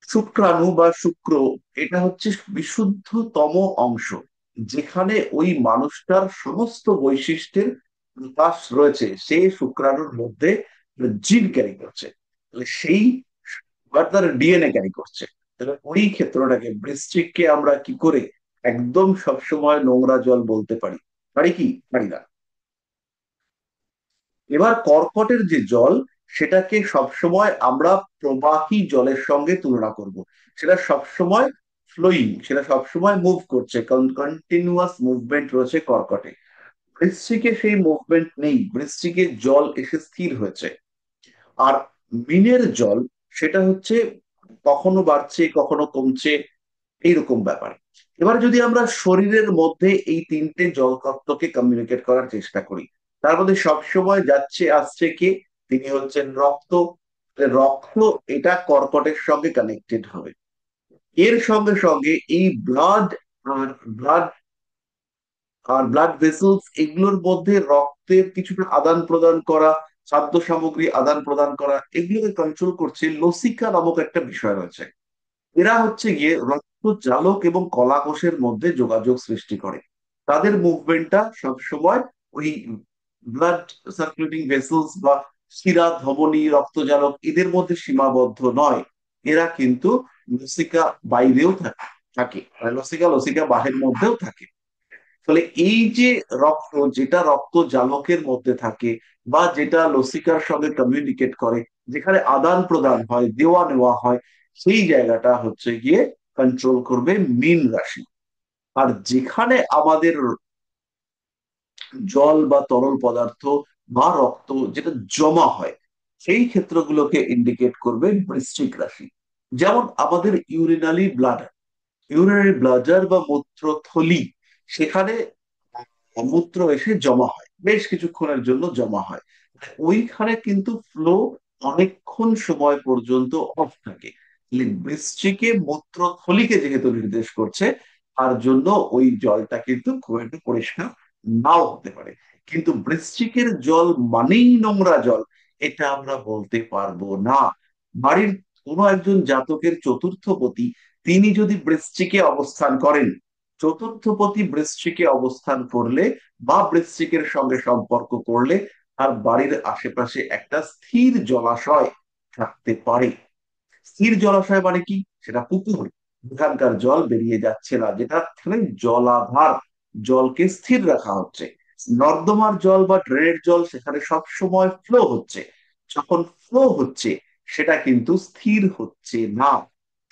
শুক্রাণু বা শুক্র, এটা হচ্ছে বিশুদ্ধতম অংশ, যেখানে ওই মানুষটার সমস্ত বৈশিষ্ট্যের প্রকাশ রয়েছে। সেই শুক্রাণুর মধ্যে জিন ক্যারি করছে, তাহলে সেই বা তার ডিএনএ ক্যারি করছে। তাহলে ওই ক্ষেত্রটাকে বৃশ্চিককে আমরা কি করে একদম সবসময় নোংরা জল বলতে পারি? পারি কি পারি না? এবার কর্কটের যে জল, সেটাকে সবসময় আমরা প্রবাহী জলের সঙ্গে তুলনা করব। সেটা সবসময় ফ্লোয়িং, সেটা সবসময় মুভ করছে, কন্টিনিউয়াস মুভমেন্ট রয়েছে কর্কটে। বৃশ্চিকে সেই মুভমেন্ট নেই, বৃশ্চিকে জল এসে স্থির হয়েছে। আর মিনের জল, সেটা হচ্ছে কখনো বাড়ছে কখনো কমছে, এইরকম ব্যাপার। এবার যদি আমরা শরীরের মধ্যে এই তিনটে জল তত্ত্বকে কমিউনিকেট করার চেষ্টা করি, তার মধ্যে সবসময় যাচ্ছে আসছে কে? তিনি হচ্ছেন রক্ত। রক্ত, এটা কর্কটের সঙ্গে কানেক্টেড হবে। এর সঙ্গে সঙ্গে এই ব্লাড আর ব্লাড আর ব্লাড ভেসেলস, এগুলোর মধ্যে রক্তের কিছুটা আদান প্রদান করা, খাদ্য সামগ্রী আদান প্রদান করা, এগুলোকে কন্ট্রোল করছে লসিকা নামক একটা বিষয় রয়েছে। এরা হচ্ছে গিয়ে রক্ত চালক এবং কলা কোষের মধ্যে যোগাযোগ সৃষ্টি করে। তাদের মুভমেন্টটা সবসময় ওই ব্লাড সার্কুলেটিং ভেসেলস বা শিরা ধমনী রক্তজালক এদের মধ্যে সীমাবদ্ধ নয়। এরা কিন্তু লসিকা বাইরেও থাকে, মানে লসিকা লসিকা বাহের মধ্যেও থাকে। ফলে এই যে রক্ত, যেটা রক্ত জালকের মধ্যে থাকে বা যেটা লসিকার সঙ্গে কমিউনিকেট করে, যেখানে আদান প্রদান হয়, দেওয়া নেওয়া হয়, সেই জায়গাটা হচ্ছে গিয়ে কন্ট্রোল করবে মীন রাশি। আর যেখানে আমাদের জল বা তরল পদার্থ বা রক্ত যেটা জমা হয়, সেই ক্ষেত্রগুলোকে ইন্ডিকেট করবে বৃশ্চিক রাশি। যেমন আমাদের ইউরিনারি ব্লাডার, ইউরিনারি ব্লাডার বা মূত্রথলি, সেখানে মূত্র এসে জমা হয়, বেশ কিছুক্ষণের জন্য জমা হয়। ওইখানে কিন্তু ফ্লো অনেকক্ষণ সময় পর্যন্ত অফ থাকে। বৃশ্চিকে মূত্রথলিকে যেহেতু নির্দেশ করছে, তার জন্য ওই জলটা কিন্তু খুব একটা পরিষ্কার নাও হতে পারে। কিন্তু বৃশ্চিকের জল মানেই নোংরা জল, এটা আমরা বলতে পারবো না। বাড়ির কোনো একজন জাতকের চতুর্থপতি, তিনি যদি বৃশ্চিকে অবস্থান করেন, চতুর্থপতি বৃশ্চিকে অবস্থান করলে বা বৃশ্চিকের সঙ্গে সম্পর্ক করলে, তার বাড়ির আশেপাশে একটা স্থির জলাশয় থাকতে পারে। স্থির জলাশয় মানে কি? সেটা পুকুর, এখানকার জল বেরিয়ে যাচ্ছে না, যেটা জলাধার, জলকে স্থির রাখা হচ্ছে। নর্দমার জল বা ড্রেনের জল সেখানে সব সময় ফ্লো হচ্ছে। যখন ফ্লো হচ্ছে, সেটা কিন্তু স্থির হচ্ছে না।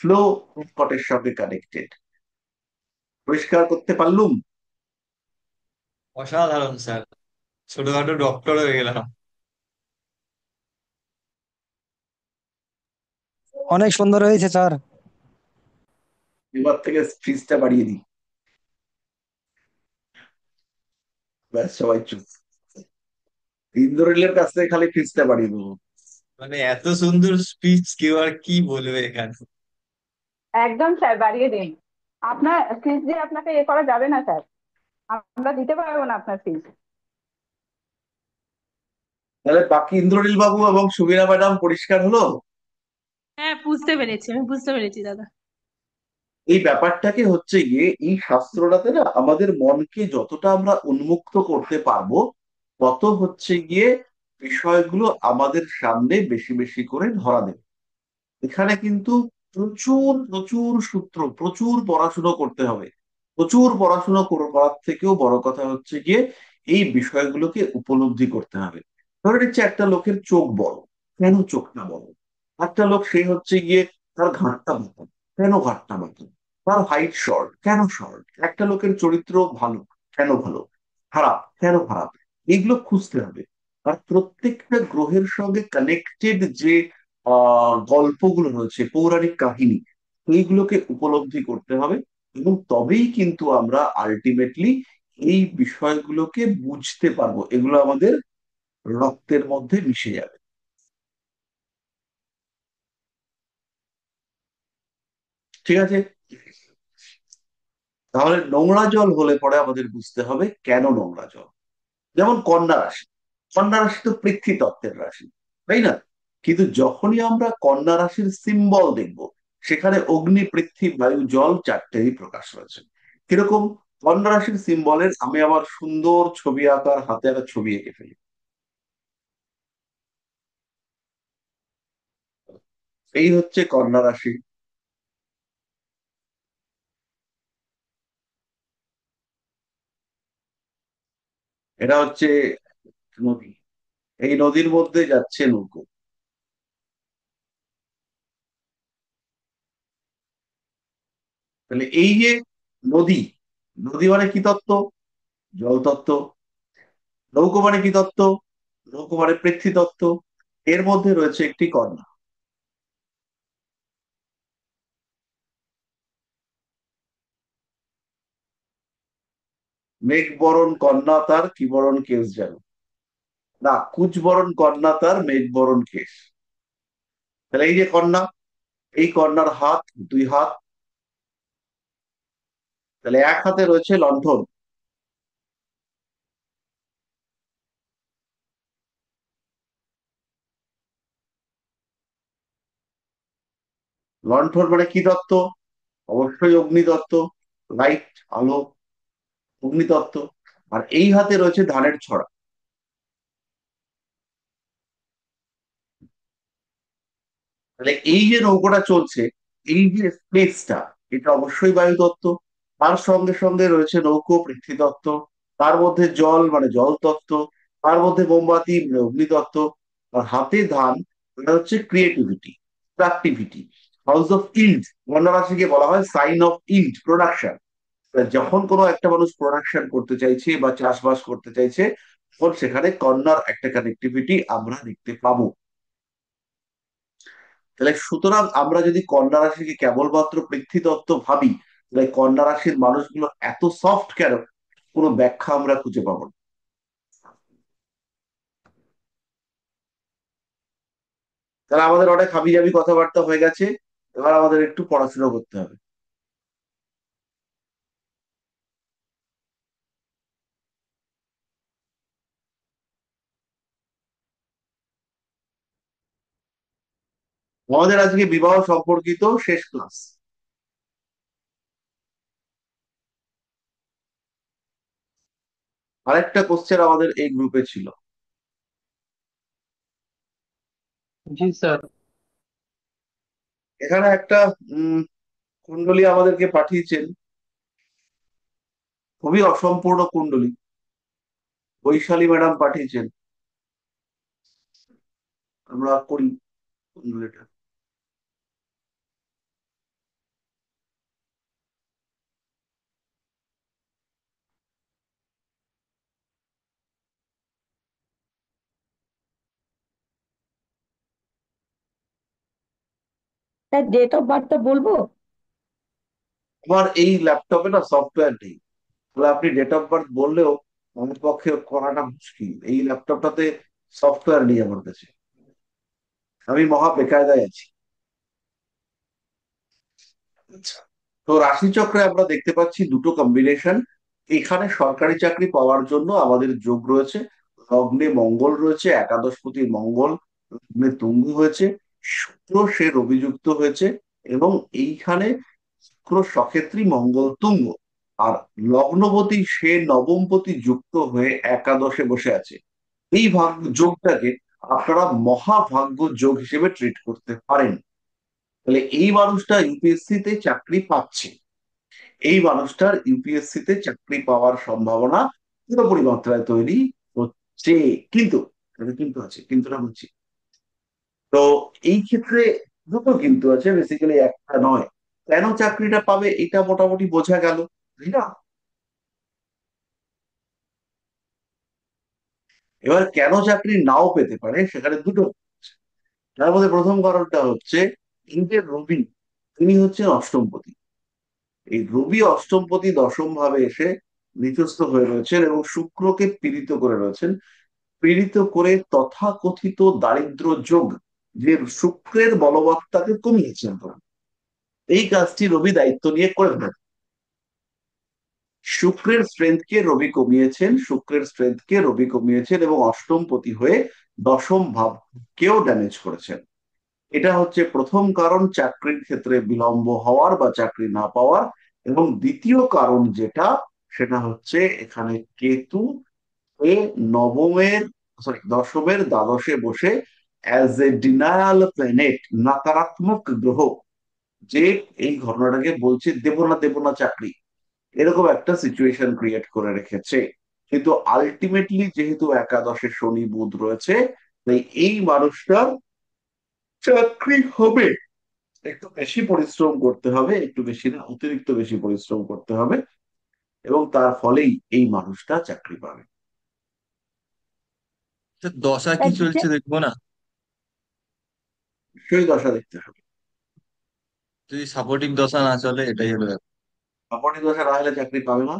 ফ্লো কটের সঙ্গে কানেক্টেড। পরিষ্কার করতে পারলুম? অসাধারণ স্যার, ছোটখাটো ডক্টর হয়ে গেলাম। অনেক সুন্দর হয়েছে স্যার। এবার থেকে ফিজটা বাড়িয়ে দিই, ব্যাস সবাই চুপ। ইন্দ্রনীলের কাছ থেকে খালি ফিজটা বাড়িয়ে দেবো। মানে এত সুন্দর স্পিচ কেউ আর কি বলবে এখানে। একদম স্যার, বাড়িয়ে দিন। আপনার ফিস দিয়ে আপনাকে এ করা যাবে না স্যার, আমরা দিতে পারবো না আপনার ফিস। তাহলে বাকি ইন্দ্রনীল বাবু এবং সুবীরা ম্যাডাম পরিষ্কার হলো? হ্যাঁ, বুঝতে পেরেছি, আমি বুঝতে পেরেছি দাদা। এই ব্যাপারটাকে হচ্ছে গিয়ে এই শাস্ত্রটাতে না আমাদের মনকে যতটা আমরা উন্মুক্ত করতে পারবো, তত হচ্ছে গিয়ে বিষয়গুলো আমাদের সামনে বেশি বেশি করে ধরা দেবে। এখানে কিন্তু প্রচুর প্রচুর সূত্র, প্রচুর পড়াশুনো করতে হবে। প্রচুর পড়াশুনো করার থেকেও বড় কথা হচ্ছে গিয়ে এই বিষয়গুলোকে উপলব্ধি করতে হবে। ধরে নিচ্ছে একটা লোকের চোখ বড়, কেন চোখটা বড়? একটা লোক সে হচ্ছে গিয়ে তার ঘাড়টা বাঁকা, কেন ঘাড়টা বাঁকা? তার হাইট শর্ট, কেন শর্ট? একটা লোকের চরিত্র ভালো, কেন ভালো? খারাপ, কেন খারাপ? এইগুলো খুঁজতে হবে। আর প্রত্যেকটা গ্রহের সঙ্গে কানেক্টেড যে গল্পগুলো রয়েছে, পৌরাণিক কাহিনী, এইগুলোকে উপলব্ধি করতে হবে। এবং তবেই কিন্তু আমরা আলটিমেটলি এই বিষয়গুলোকে বুঝতে পারবো, এগুলো আমাদের রক্তের মধ্যে মিশে যাবে। ঠিক আছে? তাহলে নোংরা জল হলে পরে আমাদের বুঝতে হবে কেন নোংরা জল। যেমন কন্যা রাশি, কন্যা রাশি তো পৃথ্বী তত্ত্বের রাশি, তাই না? কিন্তু যখনই আমরা কন্যা রাশির সিম্বল দেখব, সেখানে অগ্নি, পৃথ্বী, বায়ু, জল চারটেরই প্রকাশ রয়েছে। কিরকম? কন্যা রাশির সিম্বলের আমি আমার সুন্দর ছবি আঁকার হাতে একটা ছবি এঁকে ফেলি। এই হচ্ছে কন্যা রাশি। এটা হচ্ছে নদী, এই নদীর মধ্যে যাচ্ছে নৌকো। তাহলে এই যে নদী, নদী মানে কি তত্ত্ব? জল তত্ত্ব। নৌকো মানে কি তত্ত্ব? নৌকো মানে পৃথ্বী তত্ত্ব। এর মধ্যে রয়েছে একটি কন্যা। মেঘ বরণ কন্যা তার, কি বরণ কেশ যেন, না, কুচ বরণ কন্যা তার, মেঘ বরণ কেশ। তাহলে এই যে কন্যা, এই কন্যার হাত, দুই হাত। তাহলে এক হাতে রয়েছে লণ্ঠন। লণ্ঠন মানে কি তত্ত্ব? অবশ্যই অগ্নিতত্ত্ব, লাইট, আলো, অগ্নিতত্ত্ব। আর এই হাতে রয়েছে ধানের ছড়া। তাহলে এই যে নৌকোটা চলছে, এই যে স্পেসটা, এটা অবশ্যই বায়ু তত্ত্ব। তার সঙ্গে সঙ্গে রয়েছে নৌকো, পৃথ্বী তত্ত্ব। তার মধ্যে জল মানে জল তত্ত্ব। তার মধ্যে মোমবাতি মানে অগ্নিতত্ত্ব। আর হাতে ধান, এটা হচ্ছে creativity, productivity. House of yield, কন্যা রাশিকে বলা হয় সাইন অফ ইল্ড, প্রোডাকশন। যখন কোনো একটা মানুষ প্রোডাকশন করতে চাইছে বা চাষবাস করতে চাইছে, তখন সেখানে কন্যার একটা কানেক্টিভিটি আমরা দেখতে পাবো। তাহলে সুতরাং আমরা যদি কন্যা রাশিকে কেবলমাত্র পৃথ্বীতত্ত্ব ভাবি, তাহলে কন্যা রাশির মানুষগুলো এত সফট কেন? কোনো ব্যাখ্যা আমরা খুঁজে পাবো না। তাহলে আমাদের অনেক হাবিজাবি কথাবার্তা হয়ে গেছে, এবার আমাদের একটু পড়াশোনা করতে হবে। আমাদের আজকে বিবাহ সম্পর্কিত শেষ ক্লাস। আরেকটা কোশ্চেন আমাদের এই গ্রুপে ছিল। জি স্যার। এখানে একটা উম কুণ্ডলী আমাদেরকে পাঠিয়েছেন, খুবই অসম্পূর্ণ কুণ্ডলী। বৈশালী ম্যাডাম পাঠিয়েছেন, আমরা করি কুণ্ডলীটা। তার ডেট অফ বার্থটা বলবো? আমার এই ল্যাপটপে না সফটওয়্যার নেই, তাহলে আপনি ডেট অফ বার্থ বললেও আমার পক্ষে করাটা মুশকিল। এই ল্যাপটপটাতে সফটওয়্যার নেই আমার কাছে, আমি মহা বেকায়দায় আছি। আচ্ছা, তো রাশিচক্রে আমরা দেখতে পাচ্ছি দুটো কম্বিনেশন। এখানে সরকারি চাকরি পাওয়ার জন্য আমাদের যোগ রয়েছে। লগ্নে মঙ্গল রয়েছে, একাদশপতি মঙ্গল লগ্নে তুঙ্গু হয়েছে, শুক্র সে রবিযুক্ত হয়েছে। এবং এইখানে শুক্র সক্ষেত্রী, মঙ্গল তুঙ্গ। আর লগ্নপতি সে নবমপতি যুক্ত হয়ে একাদশে বসে আছে। এই ভাগ্য যোগটাকে আপনারা মহাভাগ্য যোগ হিসেবে ট্রিট করতে পারেন। তাহলে এই মানুষটা ইউপিএসসি তে চাকরি পাচ্ছে, এই মানুষটার ইউপিএসসি তে চাকরি পাওয়ার সম্ভাবনা পুরোপুরি মাত্রায় তৈরি হচ্ছে। কিন্তু কিন্তু আছে, কিন্তু বলছি। তো এই ক্ষেত্রে দুটো কিন্তু আছে, বেসিক্যালি একটা নয়। কেন চাকরিটা পাবে এটা মোটামুটি বোঝা গেল, তাই না? এবার কেন চাকরি নাও পেতে পারে সেখানে দুটো আছে। তার মধ্যে প্রথম কারণটা হচ্ছে এই যে রবি, তিনি হচ্ছেন অষ্টমপতি। এই রবি অষ্টমপতি দশম ভাবে এসে নিচস্থ হয়ে রয়েছেন এবং শুক্রকে পীড়িত করে রয়েছেন। পীড়িত করে তথাকথিত দারিদ্র যোগ, যে শুক্রের বলবত্তাকে কমিয়েছেন, এই কাজটি রবি দায়িত্ব নিয়ে করে ফেলেন। শুক্রের স্ট্রেংথকে রবি কমিয়েছেন এবং অষ্টমপতি হয়ে দশম ভাবকেও ড্যামেজ করেছেন। এটা হচ্ছে প্রথম কারণ চাকরির ক্ষেত্রে বিলম্ব হওয়ার বা চাকরি না পাওয়ার। এবং দ্বিতীয় কারণ যেটা, সেটা হচ্ছে এখানে কেতু এ নবমের, সরি দশমের দ্বাদশে বসে অ্যাজ এ ডিনায়াল প্ল্যানেট, নকারাত্মক গ্রহ, যে এই ঘটনাটাকে বলছে দেব না চাকরি, এরকম একটা সিচুয়েশন ক্রিয়েট করে রেখেছে। কিন্তু আলটিমেটলি যেহেতু একাদশে শনি বুধ রয়েছে, তাই এই মানুষটার চাকরি হবে। একটু বেশি পরিশ্রম করতে হবে, একটু বেশি না, অতিরিক্ত বেশি পরিশ্রম করতে হবে, এবং তার ফলেই এই মানুষটা চাকরি পাবে। তো দশা তা কি যে চলছে দেখবো না? সেই দশা দেখতে হবে। যদি সাপোর্টিভ দশা না চলে, এটাই হলো ব্যাপার। সাপোর্টিভ দশা না হলে চাকরি পাবে না,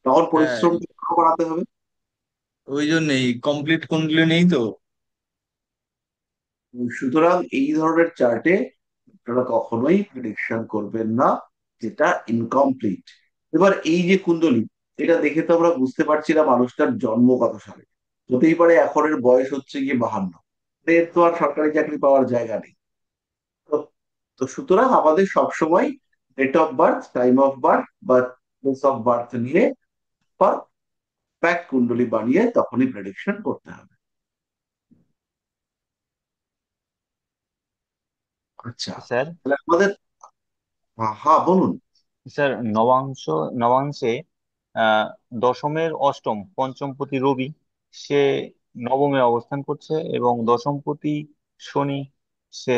তখন হ্যাঁ, পরিশ্রম বাড়াতে হবে। ওই জন্যই কমপ্লিট কোনগুলো নেই তো। সুতরাং এই ধরনের চার্টে আপনারা কখনোই প্রেডিকশন করবেন না যেটা ইনকমপ্লিট। এবার এই যে কুণ্ডলী, এটা দেখে তো আমরা বুঝতে পারছি না মানুষটার জন্ম কত সালে। হতেই পারে এখন এর বয়স হচ্ছে গিয়ে 52, এর তো আর সরকারি চাকরি পাওয়ার জায়গা নেই। তো তো সুতরাং আমাদের সবসময় date of birth, time of birth বা প্লেস অফ বার্থ নিয়ে বা প্যাক কুণ্ডলী বানিয়ে তখনই প্রেডিকশন করতে হবে। আচ্ছা, স্যার, তাহলে আমাদের, হ্যাঁ হ্যাঁ, বলুন। স্যার নবাংশে আহ দশমের অষ্টম পঞ্চমপতি রবি, সে নবমে অবস্থান করছে, এবং দশমপতি শনি, সে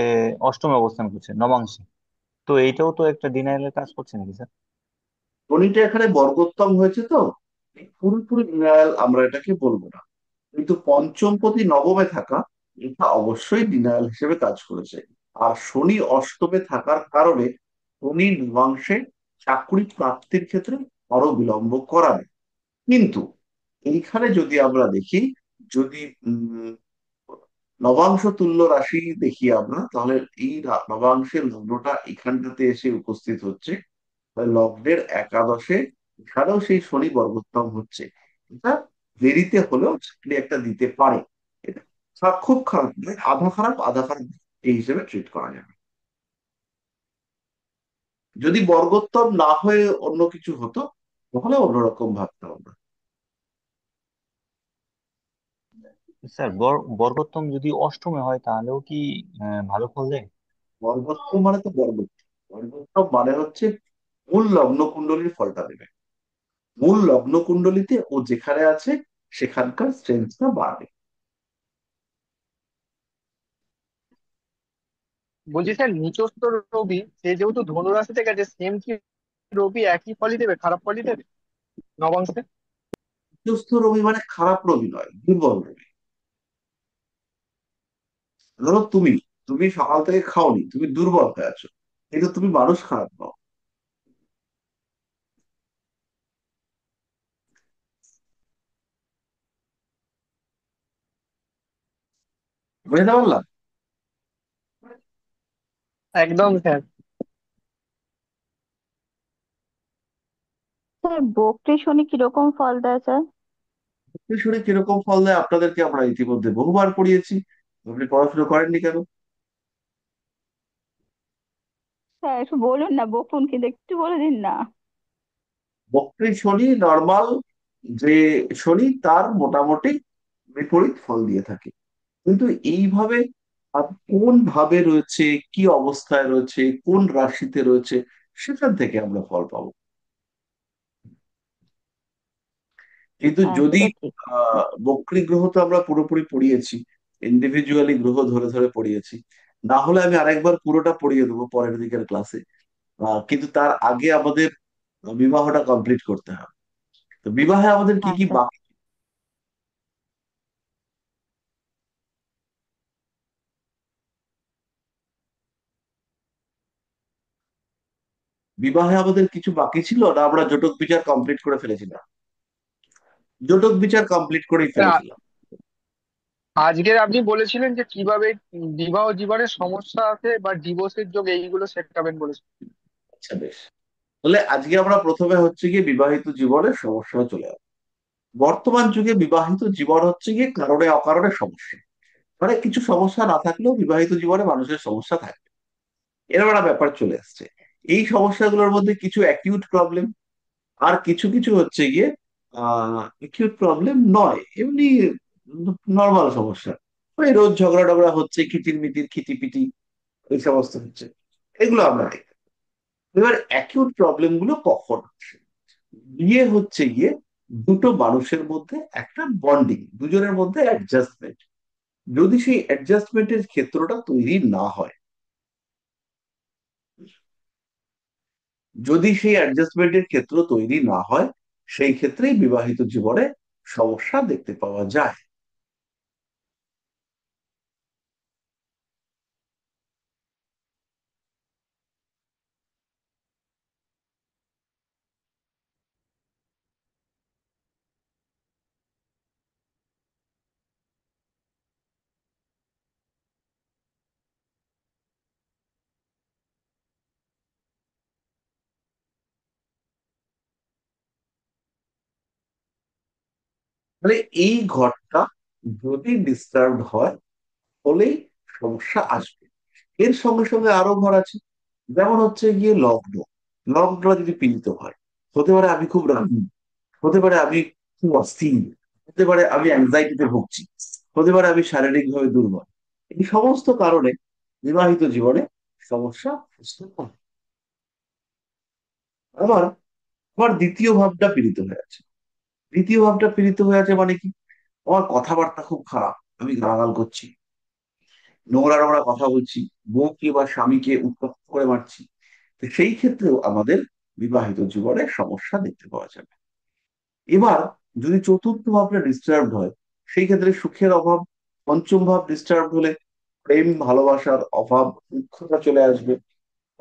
অষ্টমে অবস্থান করছে নবাংশে। তো এইটাও তো একটা ডিনাইলের কাজ করছে নাকি স্যার? গণিতে এখানে বর্গোত্তম হয়েছে তো, পুরোপুরি ডিনায়াল আমরা এটাকে বলবো না। কিন্তু পঞ্চমপতি নবমে থাকা, এটা অবশ্যই ডিনায়াল হিসেবে কাজ করেছে। আর শনি অষ্টমে থাকার কারণে শনি নবাংশে চাকরি প্রাপ্তির ক্ষেত্রে আরো বিলম্ব করাবে। কিন্তু এইখানে যদি আমরা দেখি, যদি নবাংশ তুল্য রাশি দেখি আমরা, তাহলে এই নবাংশের লগ্নটা এখানটাতে এসে উপস্থিত হচ্ছে। তাহলে লগ্নের একাদশে এখানেও সেই শনি বর্গোত্তম হচ্ছে। এটা দেরিতে হলেও চাকরি একটা দিতে পারে। এটা খুব খারাপ নয়, আধা খারাপ আধা খারাপ এই হিসেবে ট্রিট করা যাবে। যদি বর্গোত্তম না হয়ে অন্য কিছু হতো, তাহলে অন্যরকম ভাবতাম আমরা। স্যার, বর্গোত্তম যদি অষ্টমে হয় তাহলেও কি ভালো ফল দেয়? বর্গোত্তম মানে তো বর্গোত্তম, বর্গোত্তম মানে হচ্ছে মূল লগ্ন কুণ্ডলীর ফলটা দেবে। মূল লগ্ন কুণ্ডলীতে ও যেখানে আছে সেখানকার স্ট্রেংথটা বাড়বে। বলছি স্যার, নিচস্থ রবি সে যেহেতু ধনু রাশিতে গেছে, সেম কি রবি একই ফলই দেবে, খারাপ ফলই দেবে নবাংশে? সুস্থ রবি মানে খারাপ রবি নয়, দুর্বল রবি। ধরো তুমি তুমি সকাল থেকে খাওনি, তুমি দুর্বল হয়ে আছো, কিন্তু তুমি মানুষ খারাপ নও। বুঝতে পারলাম। একদম স্যার। স্যার বকরি শনি কিরকম ফল দেয় স্যার? শুনে কিরকম ফল দেয় আপনাদেরকে আমরা ইতিমধ্যে বহুবার পড়িয়েছি। আপনি পড়াশোনা করেননি কেন? স্যার একটু বলুন না, বকুন কিন্তু একটু বলে দিন না। বক্রী শনি নর্মাল যে শনি, তার মোটামুটি বিপরীত ফল দিয়ে থাকে। কিন্তু এইভাবে কোন ভাবে রয়েছে, কি অবস্থায় রয়েছে, কোন রাশিতে রয়েছে, সেখান থেকে আমরা ফল পাবো। কিন্তু হ্যাঁ যদি সেটা ঠিক। বক্রী গ্রহ তো আমরা পুরোপুরি পড়িয়েছি, ইন্ডিভিজুয়ালি গ্রহ ধরে ধরে পড়িয়েছি। না হলে আমি আরেকবার পুরোটা পড়িয়ে দেবো পরের দিকের ক্লাসে। কিন্তু তার আগে আমাদের বিবাহটা কমপ্লিট করতে হবে। তো বিবাহে আমাদের কি কি আচ্ছা। বাকি? বিবাহে আমাদের কিছু বাকি ছিল না, আমরা জটক বিচার কমপ্লিট করে ফেলেছিলাম? জটক বিচার কমপ্লিট করেই তা ফেলেছিলাম। আজকের আপনি বলেছিলেন যে কিভাবে বিবাহ জীবনের সমস্যা আছে বা ডিভোর্সের যোগ এইগুলো শেখাবেন বলেছিলেন। আচ্ছা বেশ, তাহলে আজকে আমরা প্রথমে হচ্ছে গিয়ে বিবাহিত জীবনের সমস্যা চলে আসবো। বর্তমান যুগে বিবাহিত জীবন হচ্ছে গিয়ে কারণে অকারণে সমস্যা, মানে কিছু সমস্যা না থাকলেও বিবাহিত জীবনে মানুষের সমস্যা থাকে, এরকম একটা ব্যাপার চলে আসছে। এই সমস্যাগুলোর মধ্যে কিছু অ্যাকিউট প্রবলেম, আর কিছু কিছু হচ্ছে গিয়ে অ্যাকিউট প্রবলেম নয়, এমনি নর্মাল সমস্যা। ওই রোজ ঝগড়া টগড়া হচ্ছে, কিটির মিটির খিটিপিটি এই সমস্ত হচ্ছে, এগুলো আমরা দেখি। এবার অ্যাকিউট প্রবলেম গুলো কখন আসে? বিয়ে হচ্ছে গিয়ে দুটো মানুষের মধ্যে একটা বন্ডিং, দুজনের মধ্যে অ্যাডজাস্টমেন্ট। যদি সেই অ্যাডজাস্টমেন্টের ক্ষেত্রটা তৈরি না হয়, যদি সেই অ্যাডজাস্টমেন্টের ক্ষেত্র তৈরি না হয়, সেই ক্ষেত্রেই বিবাহিত জীবনে সমস্যা দেখতে পাওয়া যায়। মানে এই ঘরটা যদি ডিস্টার্ব হয়, হলেই সমস্যা আসবে। এর সঙ্গে সঙ্গে আরো ঘর আছে, যেমন হচ্ছে গিয়ে লগ্ন। লগ্ন যদি পীড়িত হয়, হতে পারে আমি খুব রাগী, হতে পারে আমি খুব অস্থির, হতে পারে আমি অ্যাংজাইটিতে ভুগছি, হতে পারে আমি শারীরিকভাবে দুর্বল। এই সমস্ত কারণে বিবাহিত জীবনে সমস্যা আসতে পারে। আবার আমার দ্বিতীয় ভাবটা পীড়িত হয়ে আছে। দ্বিতীয় ভাবটা পীড়িত হয়ে আছে মানে কি? আমার কথাবার্তা খুব খারাপ, আমি গালাগাল করছি, নোংরা নোংরা কথা বলছি, বউকে বা স্বামীকে উত্তপ্ত করে মারছি। তো সেই ক্ষেত্রেও আমাদের বিবাহিত জীবনে সমস্যা দেখতে পাওয়া যাবে। এবার যদি চতুর্থ ভাবটা ডিস্টার্ব হয়, সেই ক্ষেত্রে সুখের অভাব। পঞ্চম ভাব ডিস্টার্ব হলে প্রেম ভালোবাসার অভাব, দুঃখতা চলে আসবে।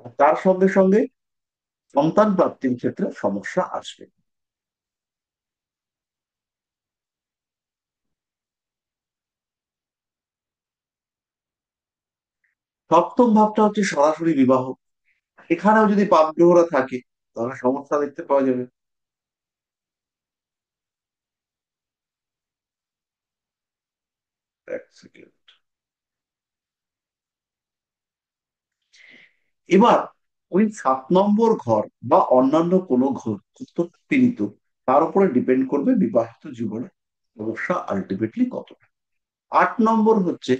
আর তার সঙ্গে সঙ্গে সন্তান প্রাপ্তির ক্ষেত্রে সমস্যা আসবে। সপ্তম ভাবটা হচ্ছে সরাসরি বিবাহ। এখানেও যদি পাপগ্রহরা থাকে, তাহলে সমস্যা দেখতে পাওয়া যাবে। এক সেকেন্ড। এবার ওই 7 নম্বর ঘর বা অন্যান্য কোনো ঘর কত পীড়িত, তার উপরে ডিপেন্ড করবে বিবাহিত জীবনে সমস্যা আলটিমেটলি কতটা। 8 নম্বর হচ্ছে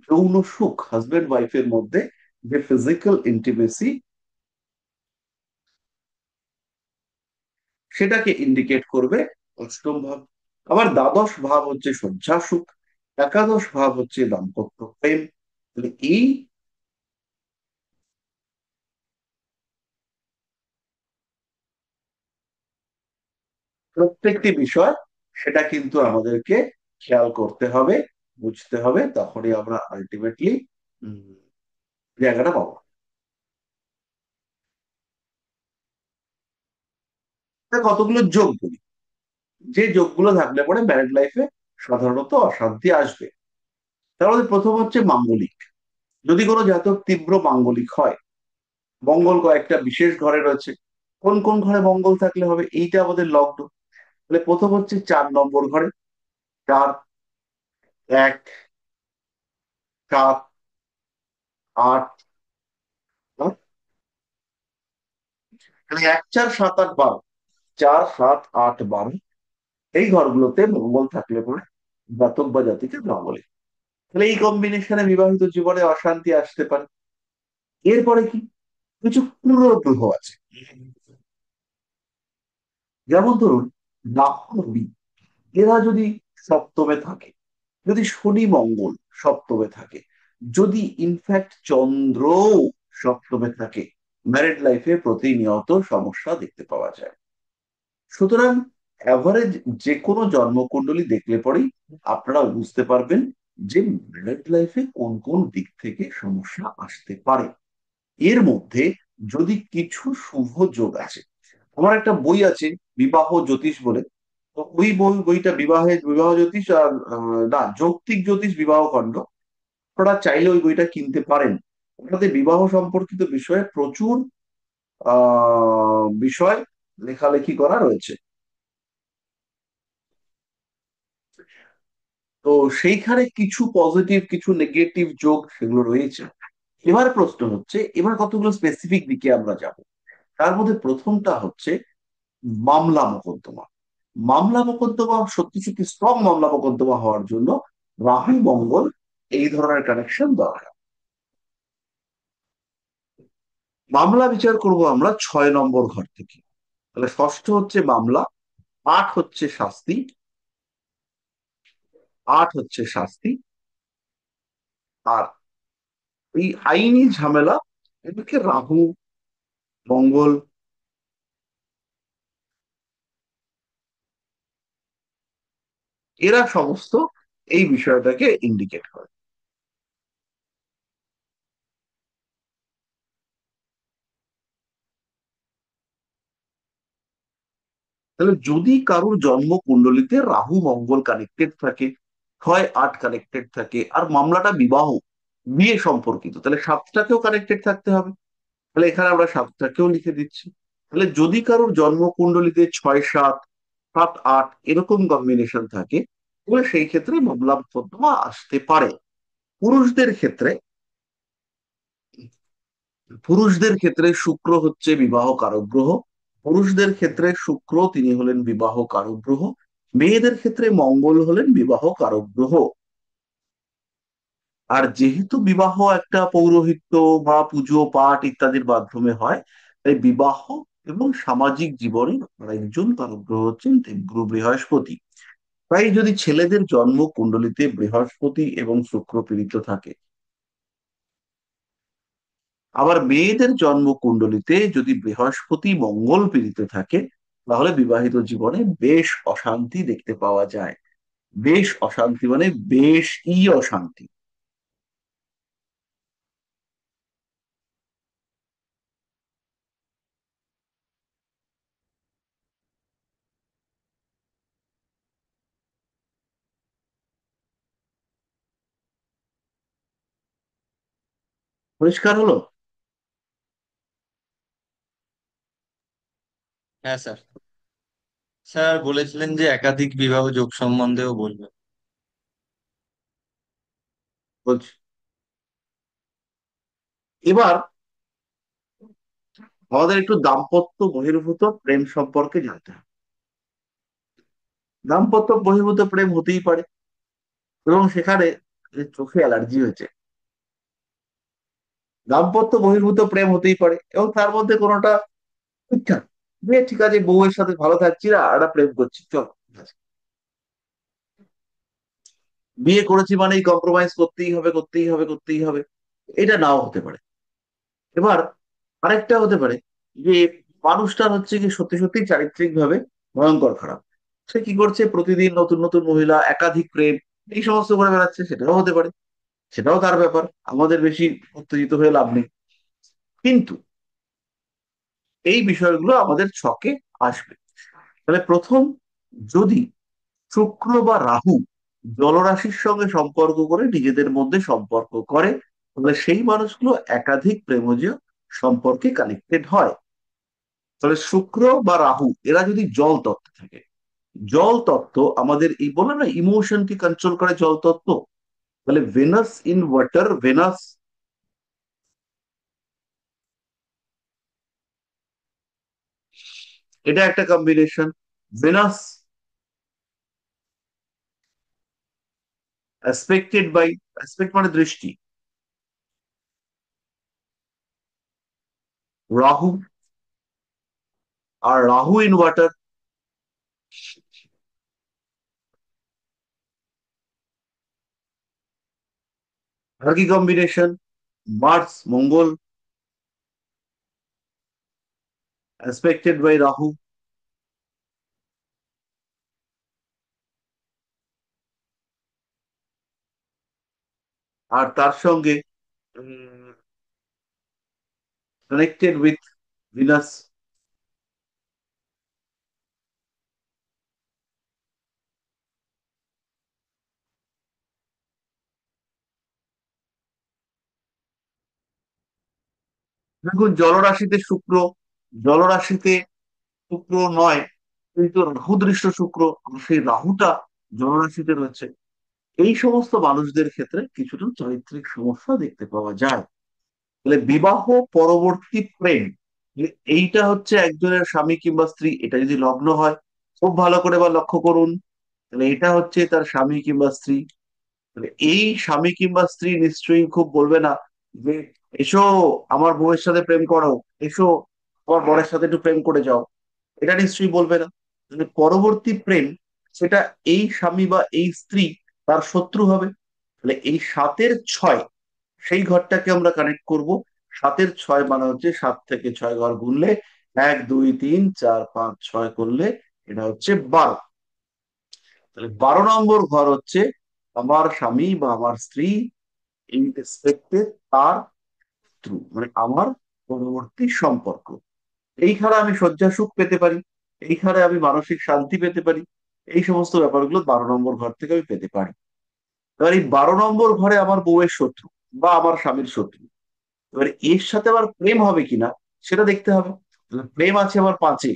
যৌন সুখ, হাজবেন্ড ওয়াইফের মধ্যে যে ফিজিক্যাল ইন্টিমেসি, সেটাকে ইন্ডিকেট করবে 8ম ভাব। আবার দ্বাদশ ভাব হচ্ছে শয্যা সুখ, একাদশ ভাব হচ্ছে দাম্পত্য প্রেম। তাহলে এই প্রত্যেকটি বিষয়, সেটা কিন্তু আমাদেরকে খেয়াল করতে হবে, বুঝতে হবে, তখনই আমরা আলটিমেটলি জায়গাটা পাবো। তা কতগুলো যোগ বলি, যে যোগগুলো থাকলে পরে ম্যারেড লাইফে সাধারণত অশান্তি আসবে। তার মধ্যে প্রথম হচ্ছে মাঙ্গলিক। যদি কোনো জাতক তীব্র মাঙ্গলিক হয়, মঙ্গল কয়েকটা বিশেষ ঘরে রয়েছে, কোন কোন ঘরে মঙ্গল থাকলে হবে, এইটা আমাদের লগ্ন। তাহলে প্রথম হচ্ছে 4 নম্বর ঘরে, 4, 1, 7, 8, তাহলে 1, 4, 7, 8, 12, 4, 7, 8, 12 এই ঘরগুলোতে মঙ্গল থাকলে পরে জাতক বা জাতিকে মাঙ্গলিক। তাহলে এই কম্বিনেশনে বিবাহিত জীবনে অশান্তি আসতে পারে। এরপরে কি, কিছু পুরো গ্রহ আছে, যেমন ধরুন রাহু রবি, এরা যদি সপ্তমে থাকে, যদি শনি মঙ্গল সপ্তমে থাকে, যদি ইনফ্যাক্ট চন্দ্র সপ্তমে থাকে, ম্যারেড লাইফে প্রতিনিয়ত সমস্যা দেখতে পাওয়া যায়। সুতরাং অ্যাভারেজ যে কোনো জন্মকুণ্ডলী দেখলে পরেই আপনারা বুঝতে পারবেন যে ম্যারেড লাইফে কোন কোন দিক থেকে সমস্যা আসতে পারে। এর মধ্যে যদি কিছু শুভ যোগ আছে। আমার একটা বই আছে বিবাহ জ্যোতিষ বলে, তো ওই বইটা বিবাহ জ্যোতিষ আর না, যৌক্তিক জ্যোতিষ বিবাহ খণ্ড, আপনারা চাইলে ওই বইটা কিনতে পারেন। ওটাতে বিবাহ সম্পর্কিত বিষয়ে প্রচুর বিষয় লেখালেখি করা রয়েছে। তো সেইখানে কিছু পজিটিভ কিছু নেগেটিভ যোগ সেগুলো রয়েছে। এবার প্রশ্ন হচ্ছে, এবার কতগুলো স্পেসিফিক দিকে আমরা যাব। তার মধ্যে প্রথমটা হচ্ছে মামলা মোকদ্দমা। মামলা মোকদ্দমা সত্যি সত্যি স্ট্রং মামলা মোকদ্দমা হওয়ার জন্য রাহু মঙ্গল এই ধরনের কানেকশন দরকার। মামলা বিচার করব আমরা 6 নম্বর ঘর থেকে। তাহলে ষষ্ঠ হচ্ছে মামলা, 8 হচ্ছে শাস্তি, 8 হচ্ছে শাস্তি। আর এই আইনি ঝামেলা, এদিকে রাহু মঙ্গল, এরা সমস্ত এই বিষয়টাকে ইন্ডিকেট করে। তাহলে যদি কারোর জন্ম কুণ্ডলিতে রাহু মঙ্গল কানেক্টেড থাকে, 6 8 কানেক্টেড থাকে, আর মামলাটা বিয়ে সম্পর্কিত, তাহলে সাতটাকেও কানেক্টেড থাকতে হবে। তাহলে এখানে আমরা সাতটাকেও লিখে দিচ্ছি। তাহলে যদি কারোর জন্ম কুণ্ডলিতে 6 7 7 8 এরকম কম্বিনেশন থাকে, তাহলে সেই ক্ষেত্রে মামলা মোকদ্দমা আসতে পারে। পুরুষদের ক্ষেত্রে পুরুষদের ক্ষেত্রে শুক্র হচ্ছে বিবাহ কারক গ্রহ। পুরুষদের ক্ষেত্রে শুক্র তিনি হলেন বিবাহ কারক গ্রহ। মেয়েদের ক্ষেত্রে মঙ্গল হলেন বিবাহ কারক গ্রহ। আর যেহেতু বিবাহ একটা পৌরোহিত্য বা পুজো পাঠ ইত্যাদির মাধ্যমে হয়, তাই বিবাহ এবং সামাজিক জীবনে আরেকজন কারক গ্রহ হচ্ছেন দেবগুরু বৃহস্পতি। তাই যদি ছেলেদের জন্ম কুণ্ডলিতে বৃহস্পতি এবং শুক্র পীড়িত থাকে, আবার মেয়েদের জন্ম কুণ্ডলিতে যদি বৃহস্পতি মঙ্গল পীড়িত থাকে, তাহলে বিবাহিত জীবনে বেশ অশান্তি দেখতে পাওয়া যায়। বেশ অশান্তি মানে বেশ অশান্তি। পরিষ্কার হলো? হ্যাঁ স্যার। স্যার বলেছিলেন যে একাধিক বিবাহ যোগ সম্বন্ধেও বলবেন। বলছি, এবার আমাদের একটু দাম্পত্য বহির্ভূত প্রেম সম্পর্কে জানতে হবে। দাম্পত্য বহির্ভূত প্রেম হতেই পারে, এবং সেখানে চোখে অ্যালার্জি হয়েছে। দাম্পত্য বহির্ভূত প্রেম হতেই পারে, এবং তার মধ্যে কোনোটা ঠিকঠাক, ঠিক আছে, বউয়ের সাথে ভালো থাকছি না, একটা প্রেম করছি, চল ঠিক আছে। বিয়ে করেছি মানেই কম্প্রোমাইজ করতেই হবে করতেই হবে করতেই হবে, এটা নাও হতে পারে। এবার আরেকটা হতে পারে যে মানুষটা হচ্ছে কি সত্যি সত্যি চারিত্রিক ভাবে ভয়ঙ্কর খারাপ। সে কি করছে, প্রতিদিন নতুন নতুন মহিলা, একাধিক প্রেম, এই সমস্ত করে বেড়াচ্ছে, সেটাও হতে পারে। সেটাও তার ব্যাপার, আমাদের বেশি উত্তেজিত হয়ে লাভ নেই। কিন্তু এই বিষয়গুলো আমাদের ছকে আসবে। তাহলে প্রথম, যদি শুক্র বা রাহু জলরাশির সঙ্গে সম্পর্ক করে নিজেদের মধ্যে সম্পর্ক করে, তাহলে সেই মানুষগুলো একাধিক প্রেমজ সম্পর্কে কানেক্টেড হয়। তাহলে শুক্র বা রাহু এরা যদি জল তত্ত্বে থাকে, জল তত্ত্ব আমাদের এই বলে না ইমোশনকে কন্ট্রোল করে জল তত্ত্ব, তাহলে ভেনাস ইন ওয়াটার, ভেনাস, এটা একটা combination. Venus aspected by, aspect মানে দৃষ্টি, রাহু, আর রাহু ইন ওয়াটার, আর কি combination, Mars Mangal aspected by Rahu, আর তার সঙ্গে কানেক্টেড উইথ ভিনাস। দেখুন জলরাশিতে শুক্র, জলরাশিতে শুক্র নয়, কিন্তু রাহু দৃশ্য শুক্র, আর সেই রাহুটা জলরাশিতে রয়েছে। এই সমস্ত মানুষদের ক্ষেত্রে কিছুটা চারিত্রিক সমস্যা দেখতে পাওয়া যায়। তাহলে বিবাহ পরবর্তী প্রেম, যে এইটা হচ্ছে একজনের স্বামী কিংবা স্ত্রী, এটা যদি লগ্ন হয়, খুব ভালো করে বা লক্ষ্য করুন, তাহলে এটা হচ্ছে তার স্বামী কিংবা স্ত্রী। তাহলে এই স্বামী কিংবা স্ত্রী নিশ্চয়ই খুব বলবে না যে এসো আমার বউয়ের সাথে প্রেম করো, এসো আমার বরের সাথে একটু প্রেম করে যাও, এটা নিশ্চয়ই বলবে না। তাহলে পরবর্তী প্রেম, সেটা এই স্বামী বা এই স্ত্রী তার শত্রু হবে। তাহলে এই 7-এর 6, সেই ঘরটাকে আমরা কানেক্ট করব। 7-এর 6 মানে হচ্ছে 7 থেকে 6 ঘর গুনলে 1 2 3 4 5 6 করলে এটা হচ্ছে 12। তাহলে 12 নম্বর ঘর হচ্ছে আমার স্বামী বা আমার স্ত্রী এই রেসপেক্টে তার শত্রু, মানে আমার পরবর্তী সম্পর্ক। এইখানে আমি শয্যা সুখ পেতে পারি, এইখানে আমি মানসিক শান্তি পেতে পারি, এই সমস্ত ব্যাপারগুলো 12 নম্বর ঘর থেকে আমি পেতে পারি। এবার এই 12 নম্বর ঘরে আমার বউয়ের শত্রু বা আমার স্বামীর শত্রু, এবার এর সাথে আবার প্রেম হবে কিনা সেটা দেখতে হবে। তাহলে প্রেম আছে আবার 5-এ।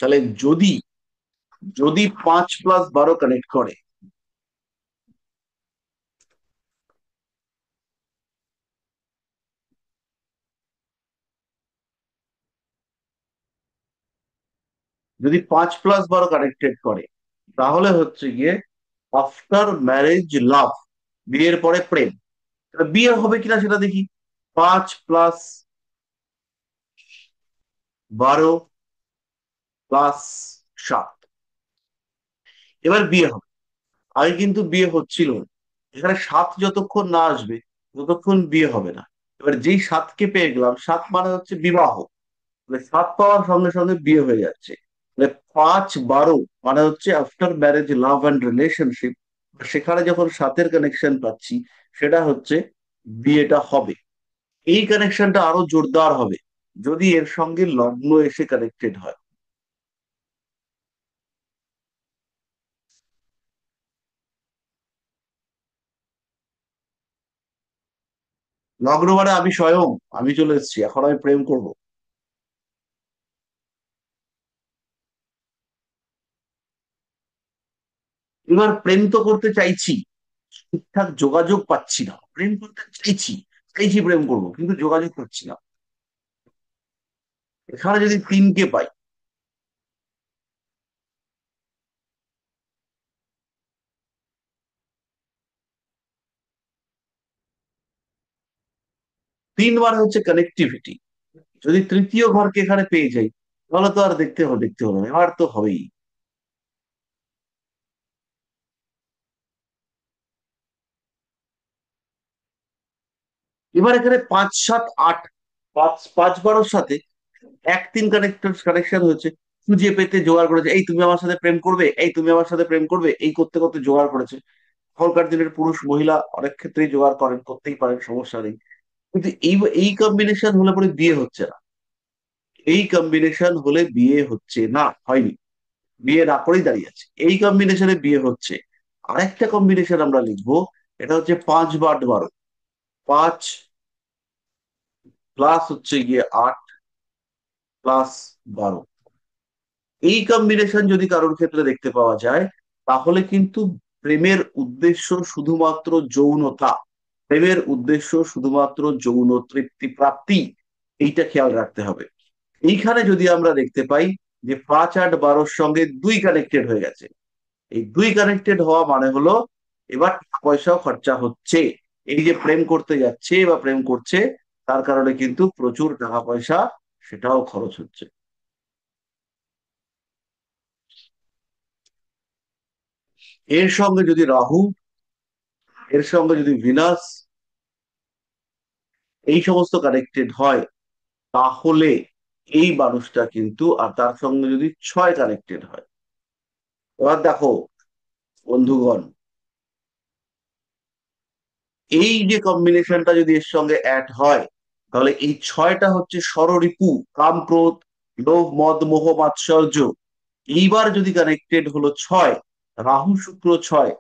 তাহলে যদি যদি 5+12 কানেক্ট করে, যদি 5+12 কানেক্টেড করে, তাহলে হচ্ছে গিয়ে আফটার ম্যারেজ লাভ, বিয়ের পরে প্রেম। তাহলে বিয়ে হবে কিনা সেটা দেখি। 5+12+7, এবার বিয়ে হবে। আগে কিন্তু বিয়ে হচ্ছিল না। এখানে 7 যতক্ষণ না আসবে ততক্ষণ বিয়ে হবে না। এবার যেই 7কে পেয়ে গেলাম, 7 মানে হচ্ছে বিবাহ, মানে 7 পাওয়ার সঙ্গে সঙ্গে বিয়ে হয়ে যাচ্ছে। মানে 5-12 মানে হচ্ছে after marriage love and relationship. সেখানে যখন 7-এর কানেকশন পাচ্ছি, সেটা হচ্ছে বিয়েটা হবে। এই কানেকশনটা আরো জোরদার হবে যদি এর সঙ্গে লগ্ন এসে কানেক্টেড হয়। লগ্ন মানে আমি স্বয়ং, আমি চলে এসেছি, এখন আমি প্রেম করব। এবার প্রেম তো করতে চাইছি, ঠিকঠাক যোগাযোগ পাচ্ছি না। প্রেম করতে চাইছি, চাইছি প্রেম করবো, কিন্তু যোগাযোগ পাচ্ছি না। এখানে যদি 3কে পাই, 3 মানে হচ্ছে কানেক্টিভিটি। যদি তৃতীয় ঘরকে এখানে পেয়ে যাই, তাহলে তো আর দেখতে হলো না, এবার তো হবেই। এবার এখানে 5-7-8, 5-5-12-র সাথে 1-3 কানেকশন হয়েছে, খুঁজে পেতে জোগাড় করেছে, এই তুমি আমার সাথে প্রেম করবে, এই তুমি আমার সাথে প্রেম করবে, এই করতে করতে জোগাড় করেছে। এখনকার দিনের পুরুষ মহিলা অনেক ক্ষেত্রেই জোগাড় করেন, করতেই পারেন, সমস্যা নেই। কিন্তু এই এই কম্বিনেশন হলে পরে বিয়ে হচ্ছে না। এই কম্বিনেশন হলে বিয়ে হচ্ছে না, হয়নি, বিয়ে না করেই দাঁড়িয়ে আছে। এই কম্বিনেশনে বিয়ে হচ্ছে। আরেকটা কম্বিনেশন আমরা লিখবো, এটা হচ্ছে 5-12, 5 প্লাস হচ্ছে গিয়ে 8+12। এই কম্বিনেশন যদি কারোর ক্ষেত্রে দেখতে পাওয়া যায়, তাহলে কিন্তু প্রেমের উদ্দেশ্য শুধুমাত্র যৌনতা, প্রেমের উদ্দেশ্য শুধুমাত্র যৌন তৃপ্তি প্রাপ্তি, এইটা খেয়াল রাখতে হবে। এইখানে যদি আমরা দেখতে পাই যে 5-8-12-র সঙ্গে 2 কানেক্টেড হয়ে গেছে, এই 2 কানেক্টেড হওয়া মানে হলো এবার টাকা পয়সাও খরচা হচ্ছে। এই যে প্রেম করতে যাচ্ছে বা প্রেম করছে, তার কারণে কিন্তু প্রচুর টাকা পয়সা সেটাও খরচ হচ্ছে। এর সঙ্গে যদি রাহু, এর সঙ্গে যদি ভিনাস, এই সমস্ত কানেক্টেড হয়, তাহলে এই মানুষটা কিন্তু, আর তার সঙ্গে যদি 6 কানেক্টেড হয়, এবার দেখো বন্ধুগণ, এই যে কম্বিনেশনটা যদি এর সঙ্গে অ্যাড হয়, তাহলে এই ছয়টা হচ্ছে ষড়রিপু, কাম, ক্রোধ, লোভ, মদ, মোহ, মাৎসর্য। এইবার যদি কানেক্টেড হলো ছয়, রাহু শুক্র ছয়,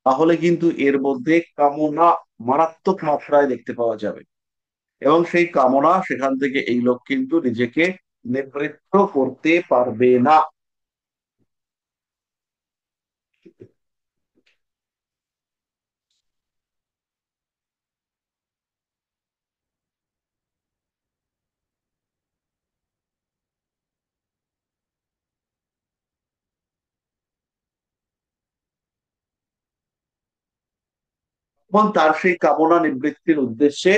তাহলে কিন্তু এর মধ্যে কামনা মারাত্মক মাত্রায় দেখতে পাওয়া যাবে। এবং সেই কামনা সেখান থেকে এই লোক কিন্তু নিজেকে নিবৃত্ত করতে পারবে না। এবং তার সেই কামনা নিবৃত্তির উদ্দেশ্যে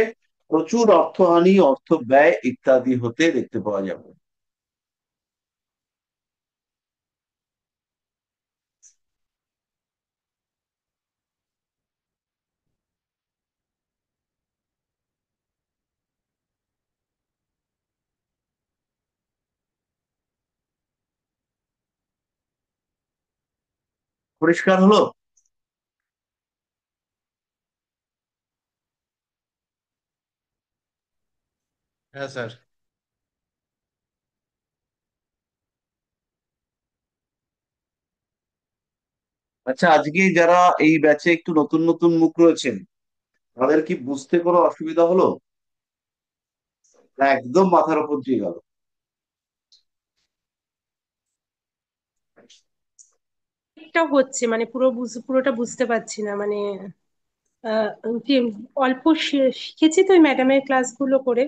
প্রচুর অর্থহানি, অর্থ ব্যয় ইত্যাদি হতে দেখতে পাওয়া যাবে। পরিষ্কার হলো? হ্যাঁ স্যার। আচ্ছা, আজকে যারা এই ব্যাচে একটু নতুন নতুন মুখ রয়েছেন, তাদের কি বুঝতে কোনো অসুবিধা হলো, না একদম মাথার উপর দিয়ে গেল? একটা হচ্ছে মানে পুরোটা বুঝতে পারছি না মানে আহ, যে অল্প শিখেছি তো ওই ম্যাডামের ক্লাসগুলো করে।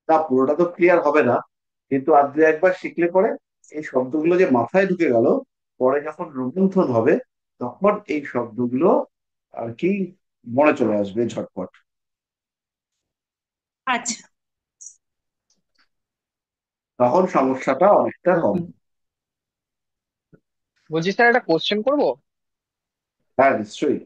তা পুরোটা তো ক্লিয়ার হবে না, কিন্তু আজ দু একবার শিখলে পরে এই শব্দগুলো যে মাথায় ঢুকে গেল, পরে যখন রূপান্তরণ হবে তখন এই শব্দগুলো আর কি মনে চলে আসবে ঝটপট। আচ্ছা। তখন সমস্যাটা অনেকটা কম। বলছি স্যার একটা কোশ্চেন করবো। হ্যাঁ, নিশ্চয়ই।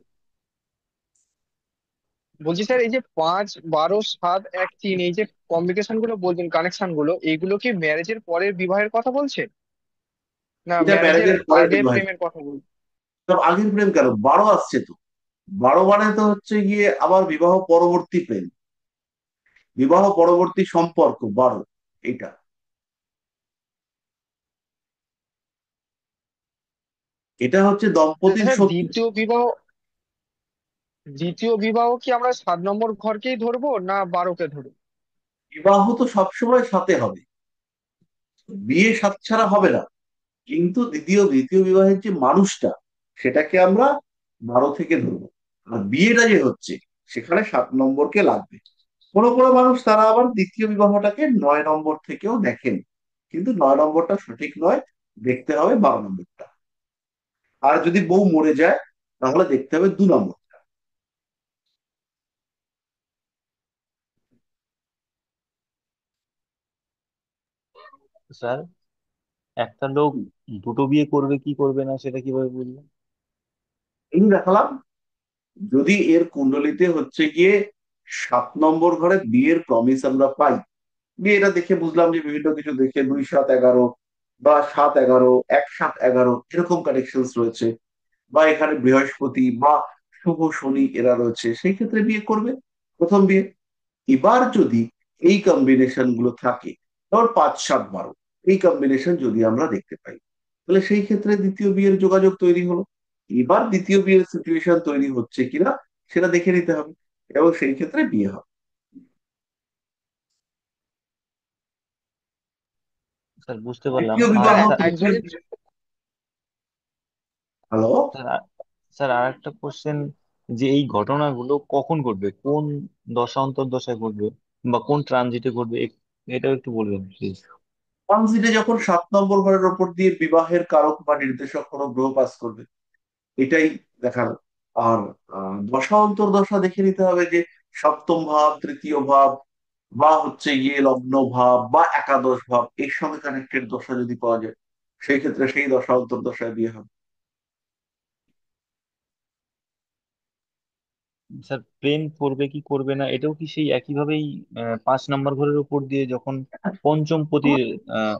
বলছি স্যার এই যে 5 12 7 1 3 এই যে কম্বিনেশন গুলো বলছেন, কানেকশন গুলো, এইগুলো কি ম্যারেজের পরের বিবাহের কথা বলছে, না এটা ম্যারেজের ম্যারেজের পরে আগে বিবাহিত। প্রেমের কথা বলছে? সব আগের প্রেম কেন, 12 আসছে তো। 12 মানে তো হচ্ছে গিয়ে আবার বিবাহ পরবর্তী প্রেম, বিবাহ পরবর্তী সম্পর্ক 12, এটা। এটা হচ্ছে দম্পতির স্যার সত্যি। দ্বিতীয় বিবাহ কি আমরা 7 নম্বর ঘরকেই ধরবো না 12কে ধরবো? বিবাহ তো সবসময় সাথে হবে, বিয়ে সাথ ছাড়া হবে না। কিন্তু দ্বিতীয় দ্বিতীয় বিবাহের যে মানুষটা, সেটাকে আমরা 12 থেকে ধরবো। আর বিয়েটা যে হচ্ছে, সেখানে 7 নম্বরকে লাগবে। কোনো কোনো মানুষ তারা আবার দ্বিতীয় বিবাহটাকে 9 নম্বর থেকেও দেখেন, কিন্তু 9 নম্বরটা সঠিক নয়, দেখতে হবে 12 নম্বরটা। আর যদি বউ মরে যায়, তাহলে দেখতে হবে 2 নম্বর। স্যার, একটা লোক দুটো বিয়ে করবে কি করবে না সেটা কিভাবে বুঝবে? এই দেখালাম, যদি এর কুণ্ডলিতে হচ্ছে গিয়ে 7 নম্বর ঘরে বিয়ের প্রমিস আমরা পাই, বিয়েটা দেখে বুঝলাম যে বিভিন্ন কিছু দেখে 2 7 11 বা 7 11, 1 7 11 এরকম কানেকশন রয়েছে, বা এখানে বৃহস্পতি বা শুভ শনি এরা রয়েছে, সেই ক্ষেত্রে বিয়ে করবে, প্রথম বিয়ে। এবার যদি এই কম্বিনেশন গুলো থাকে, ধর 5 7 12, এই কম্বিনেশন যদি আমরা দেখতে পাই, তাহলে সেই ক্ষেত্রে দ্বিতীয় বিয়ের যোগাযোগ তৈরি হলো। এবার দ্বিতীয় বিয়ের সিচুয়েশন তৈরি হচ্ছে কিনা সেটা দেখে নিতে হবে, এবং সেই ক্ষেত্রে বিয়ে হবে। স্যার বুঝতে পারলাম। দ্বিতীয় আর স্যার বিবাহ তৃতীয় একজনের বিয়ে। হ্যালো। স্যার স্যার আর একটা কোশ্চেন, যে এই ঘটনাগুলো কখন ঘটবে, কোন দশা অন্তর্দশায় ঘটবে বা কোন ট্রানজিটে ঘটবে, এটাও একটু বলবেন প্লিজ। ট্রানজিটে যখন 7 নম্বর ঘরের ওপর দিয়ে বিবাহের কারক বা নির্দেশক কোনো গ্রহ পাস করবে, এটাই দেখার। আর দশা অন্তর্দশা দেখে নিতে হবে যে সপ্তম ভাব, তৃতীয় ভাব, বা হচ্ছে গিয়ে লগ্ন ভাব বা একাদশ ভাব এর সঙ্গে কানেক্টেড দশা যদি পাওয়া যায়, সেই ক্ষেত্রে সেই দশা অন্তর্দশায় বিয়ে হবে। স্যার প্রেম করবে কি করবে না এটাও কি সেই একইভাবেই 5 নম্বর ঘরের উপর দিয়ে যখন পঞ্চমপতির আহ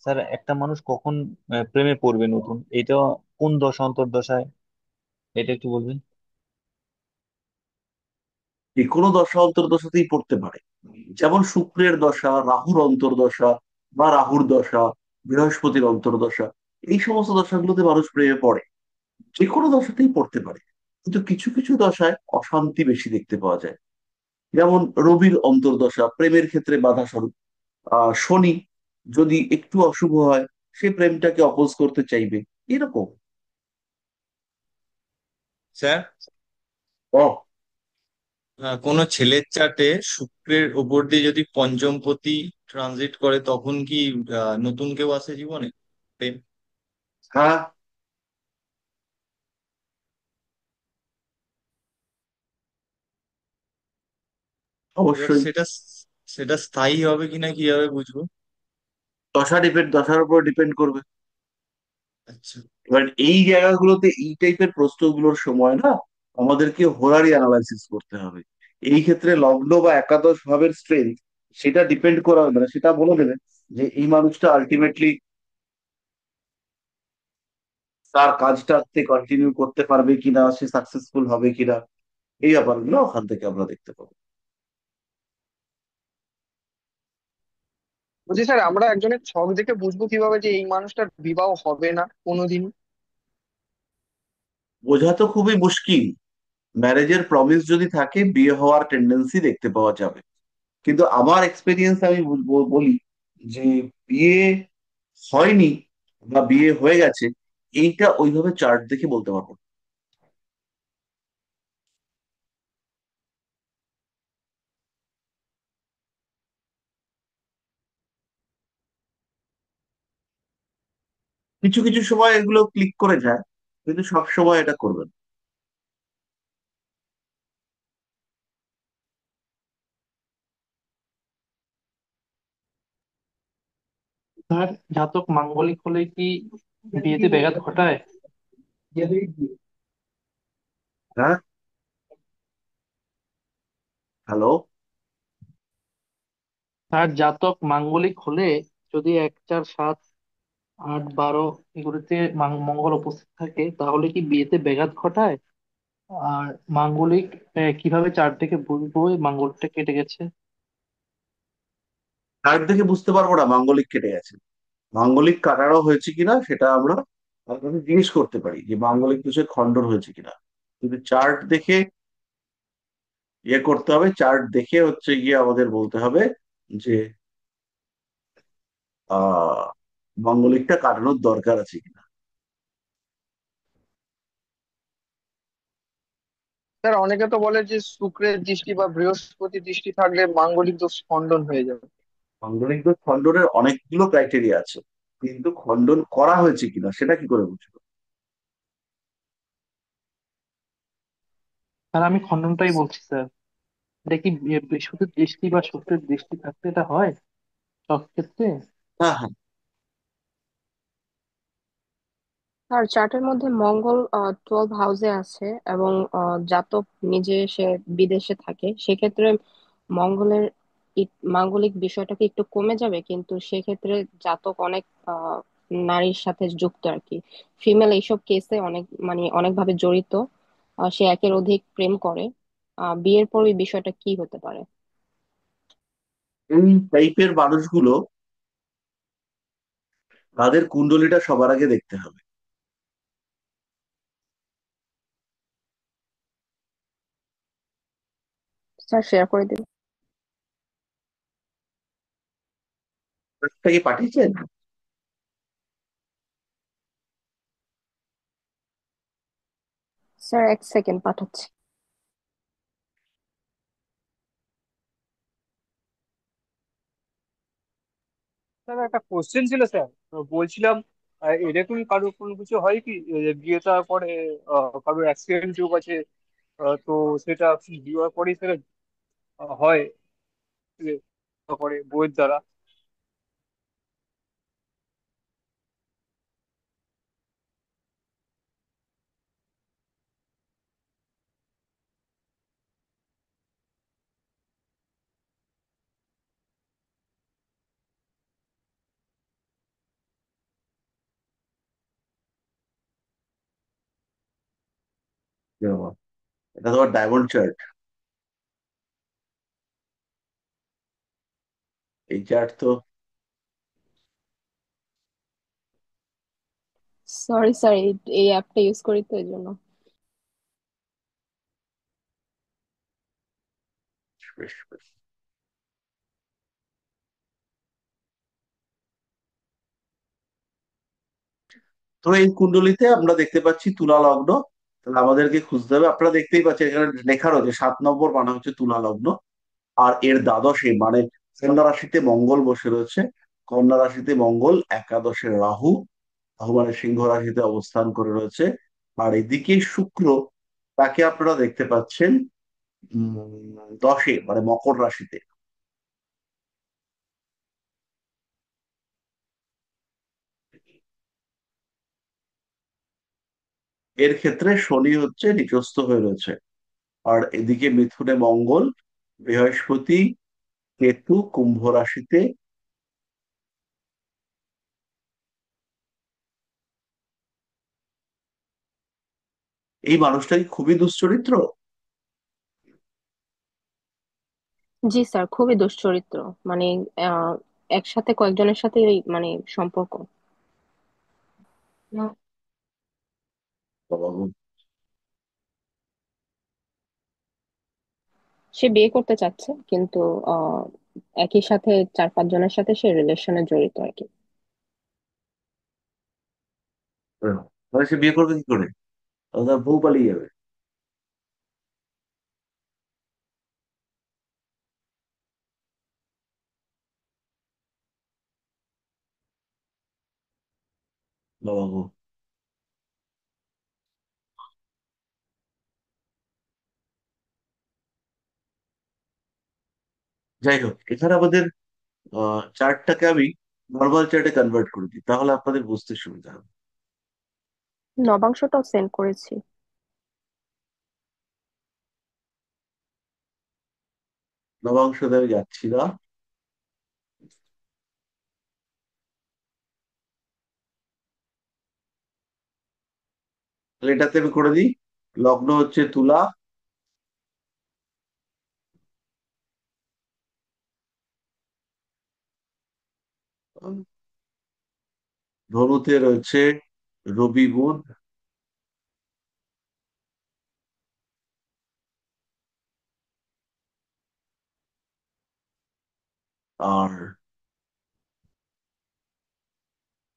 স্যার একটা মানুষ কখন প্রেমে পড়বে নতুন, এটা কোন দশা অন্তর্দশায়, এটা একটু বলবেন? যে কোনো দশা অন্তর্দশাতেই পড়তে পারে। যেমন শুক্রের দশা, রাহুর অন্তর্দশা, বা রাহুর দশা, বৃহস্পতির অন্তর্দশা, এই সমস্ত দশাগুলোতে মানুষ প্রেমে পড়ে। যে কোনো দশাতেই পড়তে পারে, কিন্তু কিছু কিছু দশায় অশান্তি বেশি দেখতে পাওয়া যায়। যেমন রবির অন্তর্দশা প্রেমের ক্ষেত্রে বাধা স্বরূপ। শনি যদি একটু অশুভ হয়, সে প্রেমটাকে অপোজ করতে চাইবে, এরকম। স্যার, ও, কোনো ছেলের চার্টে শুক্রের ওপর দিয়ে যদি পঞ্চমপতি ট্রানজিট করে তখন কি নতুন কেউ আসে জীবনে? প্রেম। হ্যাঁ, এবার অবশ্যই। সেটা সেটা স্থায়ী হবে কিনা কিভাবে বুঝবো? দশার উপর ডিপেন্ড করবে। আচ্ছা। এবার এই জায়গাগুলোতে এই টাইপের প্রশ্নগুলোর সময় না, আমাদেরকে হোরারি অ্যানালাইসিস করতে হবে। এই ক্ষেত্রে লগ্ন বা একাদশ ভাবের স্ট্রেংথ, সেটা ডিপেন্ড করা হবে না, সেটা বলে দেবে যে এই মানুষটা আলটিমেটলি তার কাজটাতে কন্টিনিউ করতে পারবে কিনা, সে সাকসেসফুল হবে কিনা, এই ব্যাপারগুলো ওখান থেকে আমরা দেখতে পাবো। বলছি স্যার, আমরা একজনের ছক দেখে বুঝবো কিভাবে যে এই মানুষটার বিবাহ হবে না কোনোদিন? বোঝা তো খুবই মুশকিল। ম্যারেজের প্রমিস যদি থাকে, বিয়ে হওয়ার টেন্ডেন্সি দেখতে পাওয়া যাবে। কিন্তু আমার এক্সপিরিয়েন্স আমি বলি যে বিয়ে হয়নি বা বিয়ে হয়ে গেছে, এইটা ওইভাবে চার্ট দেখে বলতে পারবো না। কিছু কিছু সময় এগুলো ক্লিক করে যায়, কিন্তু সব সময় এটা করবেন। তার জাতক মাঙ্গলিক হলে কি বিয়েতে ব্যাঘাত ঘটায়? হ্যাঁ, হ্যালো। তার জাতক মাঙ্গলিক হলে, যদি 1 4 7 8 12 এগুলিতে মঙ্গল উপস্থিত থাকে, তাহলে কি বিয়েতে ব্যাঘাত ঘটায়? আর মাঙ্গলিক কিভাবে চার থেকে বুঝবো এই মাঙ্গলটা কেটে গেছে? চার্ট দেখে বুঝতে পারবো না মাঙ্গলিক কেটে গেছে। মাঙ্গলিক কাটারও হয়েছে কিনা সেটা আমরা তার কাছে জিজ্ঞেস করতে পারি যে মাঙ্গলিক দোষে খণ্ডন হয়েছে কিনা। কিন্তু চার্ট দেখে ইয়ে করতে হবে, চার্ট দেখে হচ্ছে গিয়ে আমাদের বলতে হবে যে আহ মাঙ্গলিকটা কাটানোর দরকার আছে কিনা। স্যার, অনেকে তো বলে যে শুক্রের দৃষ্টি বা বৃহস্পতি দৃষ্টি থাকলে মাঙ্গলিক দোষ খণ্ডন হয়ে যাবে। মাঙ্গলিক দোষ খণ্ডনের অনেকগুলো ক্রাইটেরিয়া আছে, কিন্তু খণ্ডন করা হয়েছে কিনা সেটা কি করে বুঝবো? আর আমি খণ্ডনটাই বলছি স্যার। এটা কি বৃহস্পতির দৃষ্টি বা শুক্রের দৃষ্টি থাকলে এটা হয় সব ক্ষেত্রে? হ্যাঁ, হ্যাঁ। আর চার্টের মধ্যে মঙ্গল 12 হাউসে আছে, এবং জাতক নিজে সে বিদেশে থাকে, সেক্ষেত্রে মঙ্গলের মাঙ্গলিক বিষয়টাকে একটু কমে যাবে, কিন্তু সেক্ষেত্রে জাতক অনেক নারীর সাথে যুক্ত আর কি। ফিমেল এইসব কেসে অনেক মানে অনেকভাবে জড়িত। সে একের অধিক প্রেম করে। বিয়ের পর এই বিষয়টা কি হতে পারে? এই টাইপের মানুষগুলো, তাদের কুণ্ডলিটা সবার আগে দেখতে হবে। স্যার, শেয়ার করে দিন। একটা কি পাঠিয়েছেন? স্যার, 1 সেকেন্ড পাঠাচ্ছি। স্যার, একটা কোশ্চেন ছিল স্যার। তো বলছিলাম, এরকম কারো কোনো কিছু হয় কি বিয়েটা পরে কারো অ্যাক্সিডেন্ট যোগ আছে, তো সেটা বিয়ের পরেই সেটা হয় করে বইয়ের দ্বারা। এটা তোমার ডায়মন্ড চার্ট। এই চার্ট তো সরি স্যার, এই অ্যাপটা ইউজ করি তো এই জন্য। বেশ বেশ। তো এই কুণ্ডলিতে আমরা দেখতে পাচ্ছি তুলা লগ্ন। তাহলে আমাদেরকে খুঁজতে হবে, আপনারা দেখতেই পাচ্ছেন এখানে লেখা রয়েছে 7 নম্বর মানে হচ্ছে তুলা লগ্ন। আর এর দ্বাদশে মানে কন্যা রাশিতে মঙ্গল বসে রয়েছে। কন্যা রাশিতে মঙ্গল, একাদশে রাহু, রাহু মানে সিংহ রাশিতে অবস্থান করে রয়েছে। আর এদিকে শুক্র, তাকে আপনারা দেখতে পাচ্ছেন দশে মানে মকর রাশিতে। এর ক্ষেত্রে শনি হচ্ছে নিচস্থ হয়ে রয়েছে। আর এদিকে মিথুনে মঙ্গল, বৃহস্পতি, কেতু কুম্ভ রাশিতে। এই মানুষটা কি খুবই দুশ্চরিত্র? জি স্যার, খুবই দুশ্চরিত্র। মানে আহ একসাথে কয়েকজনের সাথে মানে সম্পর্ক। বাবা গো। সে বিয়ে করতে চাচ্ছে, কিন্তু আহ একই সাথে 4-5 জনের সাথে সে রিলেশনে জড়িত আর কি। তাহলে সে বিয়ে করবে কি করে? তাহলে তার বউ পালিয়ে যাবে। বাবা গো। যাই হোক, এখানে আমাদের চার্টটাকে আমি নর্মাল চার্টে কনভার্ট করে দিই, তাহলে আপনাদের বুঝতে সুবিধা হবে। নবাংশটাও সেন্ড করেছি। নবাংশতে আমি যাচ্ছি না। তাহলে এটাতে আমি করে দিই। লগ্ন হচ্ছে তুলা, ধনুতে রয়েছে রবি বুধ, আর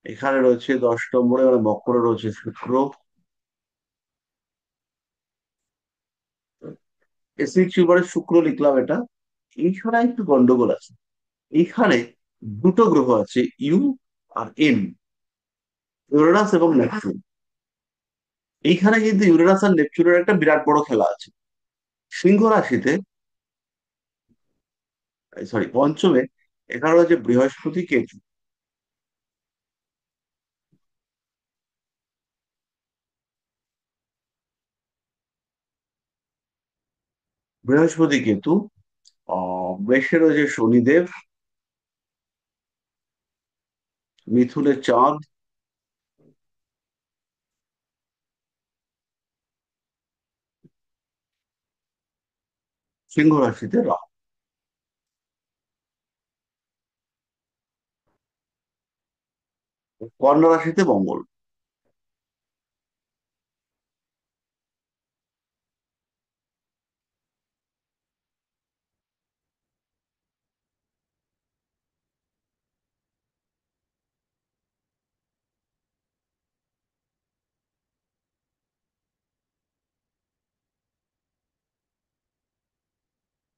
এখানে রয়েছে 10 নম্বরে মানে মকরে রয়েছে শুক্র। এসিড ফিভারে শুক্র লিখলাম এটা। এইখানে একটু গন্ডগোল আছে। এইখানে দুটো গ্রহ আছে, ইউ আর এন, ইউরেনাস এবং নেপচুন। এইখানে কিন্তু ইউরেনাস আর নেপচুনের একটা বিরাট বড় খেলা আছে। সিংহ রাশিতে, সরি পঞ্চমে, এখানে রয়েছে বৃহস্পতি কেতু। বৃহস্পতি কেতু। মেষে রয়েছে শনিদেব, মিথুনে চাঁদ, সিংহ রাশিতে রাহু, কন্যা রাশিতে মঙ্গল।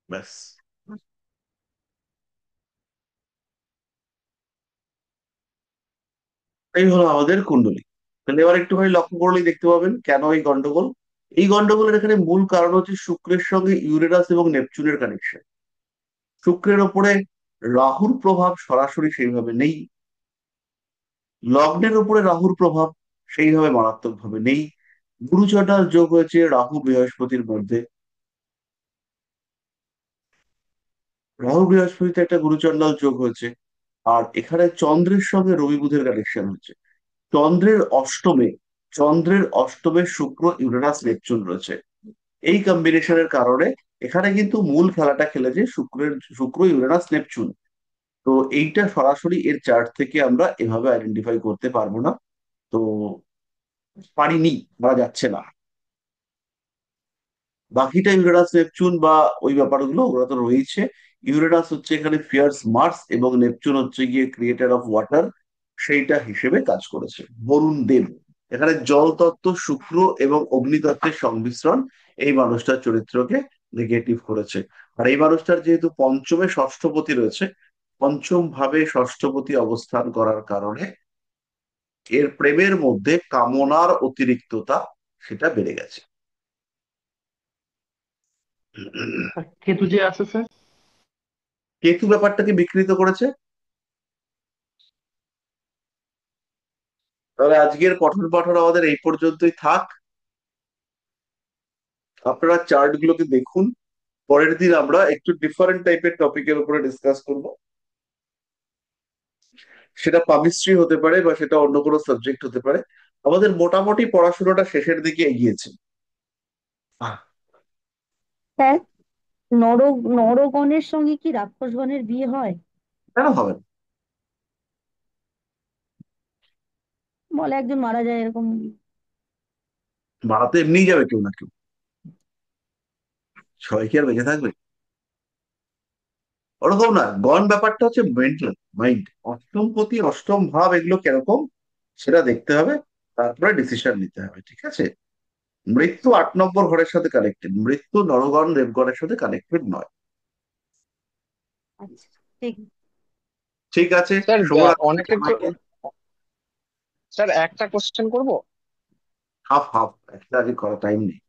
ব্যাস, এই হলো আমাদের কুণ্ডলী। তাহলে এবার একটুখানি লক্ষ্য করলেই দেখতে পাবেন কেন এই গন্ডগোল। এই গন্ডগোলের এখানে মূল কারণ হচ্ছে শুক্রের সঙ্গে ইউরেনাস এবং নেপচুনের কানেকশন। শুক্রের ওপরে রাহুর প্রভাব সরাসরি সেইভাবে নেই, লগ্নের উপরে রাহুর প্রভাব সেইভাবে মারাত্মক ভাবে নেই। গুরুচণ্ডাল যোগ হয়েছে রাহু বৃহস্পতির মধ্যে। রাহু বৃহস্পতিতে একটা গুরুচণ্ডাল যোগ হয়েছে। আর এখানে চন্দ্রের সঙ্গে রবি বুধের কানেকশন হচ্ছে। চন্দ্রের অষ্টমে চন্দ্রের অষ্টমে শুক্র, ইউরেনাস, নেপচুন রয়েছে। এই কম্বিনেশনের কারণে এখানে কিন্তু মূল খেলাটা খেলেছে শুক্র, ইউরেনাস, নেপচুন। তো এইটা সরাসরি এর চার্ট থেকে আমরা এভাবে আইডেন্টিফাই করতে পারবো না। তো পারিনি, করা যাচ্ছে না। বাকিটা ইউরেনাস, নেপচুন বা ওই ব্যাপারগুলো ওগুলো তো রয়েছে। ইউরেনাস হচ্ছে এখানে ফিয়ার্স মার্স এবং নেপচুন হচ্ছে গিয়ে ক্রিয়েটার অফ ওয়াটার, সেইটা হিসেবে কাজ করেছে। বরুণ দেব এখানে জল তত্ত্ব, শুক্র এবং অগ্নিতত্ত্বের সংমিশ্রণ এই মানুষটার চরিত্রকে নেগেটিভ করেছে। আর এই মানুষটার যেহেতু পঞ্চমে ষষ্ঠপতি রয়েছে, পঞ্চম ভাবে ষষ্ঠপতি অবস্থান করার কারণে এর প্রেমের মধ্যে কামনার অতিরিক্ততা সেটা বেড়ে গেছে। আর কেতু যে আছে স্যার? কেতু ব্যাপারটাকে বিকৃত করেছে। তাহলে আজকের পঠন পাঠন আমাদের এই পর্যন্তই থাক। আপনারা চার্ট গুলোকে দেখুন। পরের দিন আমরা একটু ডিফারেন্ট টাইপের টপিকের উপরে ডিসকাস করব। সেটা পামিস্ট্রি হতে পারে বা সেটা অন্য কোনো সাবজেক্ট হতে পারে। আমাদের মোটামুটি পড়াশোনাটা শেষের দিকে এগিয়েছে। স্যার, নর নরগণের সঙ্গে কি রাক্ষসগণের বিয়ে হয়? কেন হবে না? বলে একজন মারা যায় এরকম। মারাতে এমনিই যাবে কেউ না কেউ, সবাই কি আর বেঁচে থাকবে? ওরকম না, গণ ব্যাপারটা হচ্ছে মেন্টাল মাইন্ড। অষ্টম পতি, অষ্টম ভাব এগুলো কিরকম সেটা দেখতে হবে, তারপরে ডিসিশন নিতে হবে, ঠিক আছে? মৃত্যু 8 নম্বর ঘরের সাথে কানেক্টেড, মৃত্যু নরগণ দেবগণের সাথে কানেক্টেড নয়। আচ্ছা, ঠিক। ঠিক আছে, স্যার শুভরাত্রি অনেকের তো, সবাইকে। স্যার একটা কোশ্চেন করব। হাফ হাফ, একটা আগে করা টাইম নেই।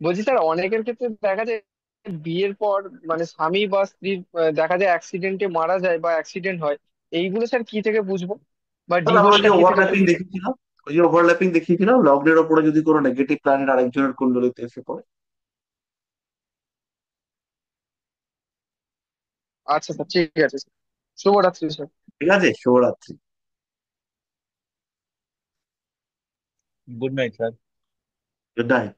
বলছি স্যার, অনেকের ক্ষেত্রে দেখা যায় বিয়ের পর মানে স্বামী বা স্ত্রী দেখা যায় অ্যাক্সিডেন্টে মারা যায় বা অ্যাক্সিডেন্ট হয়, এইগুলো স্যার কি থেকে বুঝবো? বা তাহলে আমরা ডিভোর্সটা যে কি থেকে ওভারল্যাপিং বুঝবো? দেখিয়েছিলাম, ওই যে ওভারল্যাপিং দেখিয়েছিলাম, লগ্নের ওপরে যদি কোনো নেগেটিভ প্ল্যানেট আরেকজনের কুণ্ডলিতে এসে পড়ে। আচ্ছা স্যার, ঠিক আছে স্যার। শুভরাত্রি স্যার। ঠিক আছে, শুভরাত্রি। Good night sir. Good night.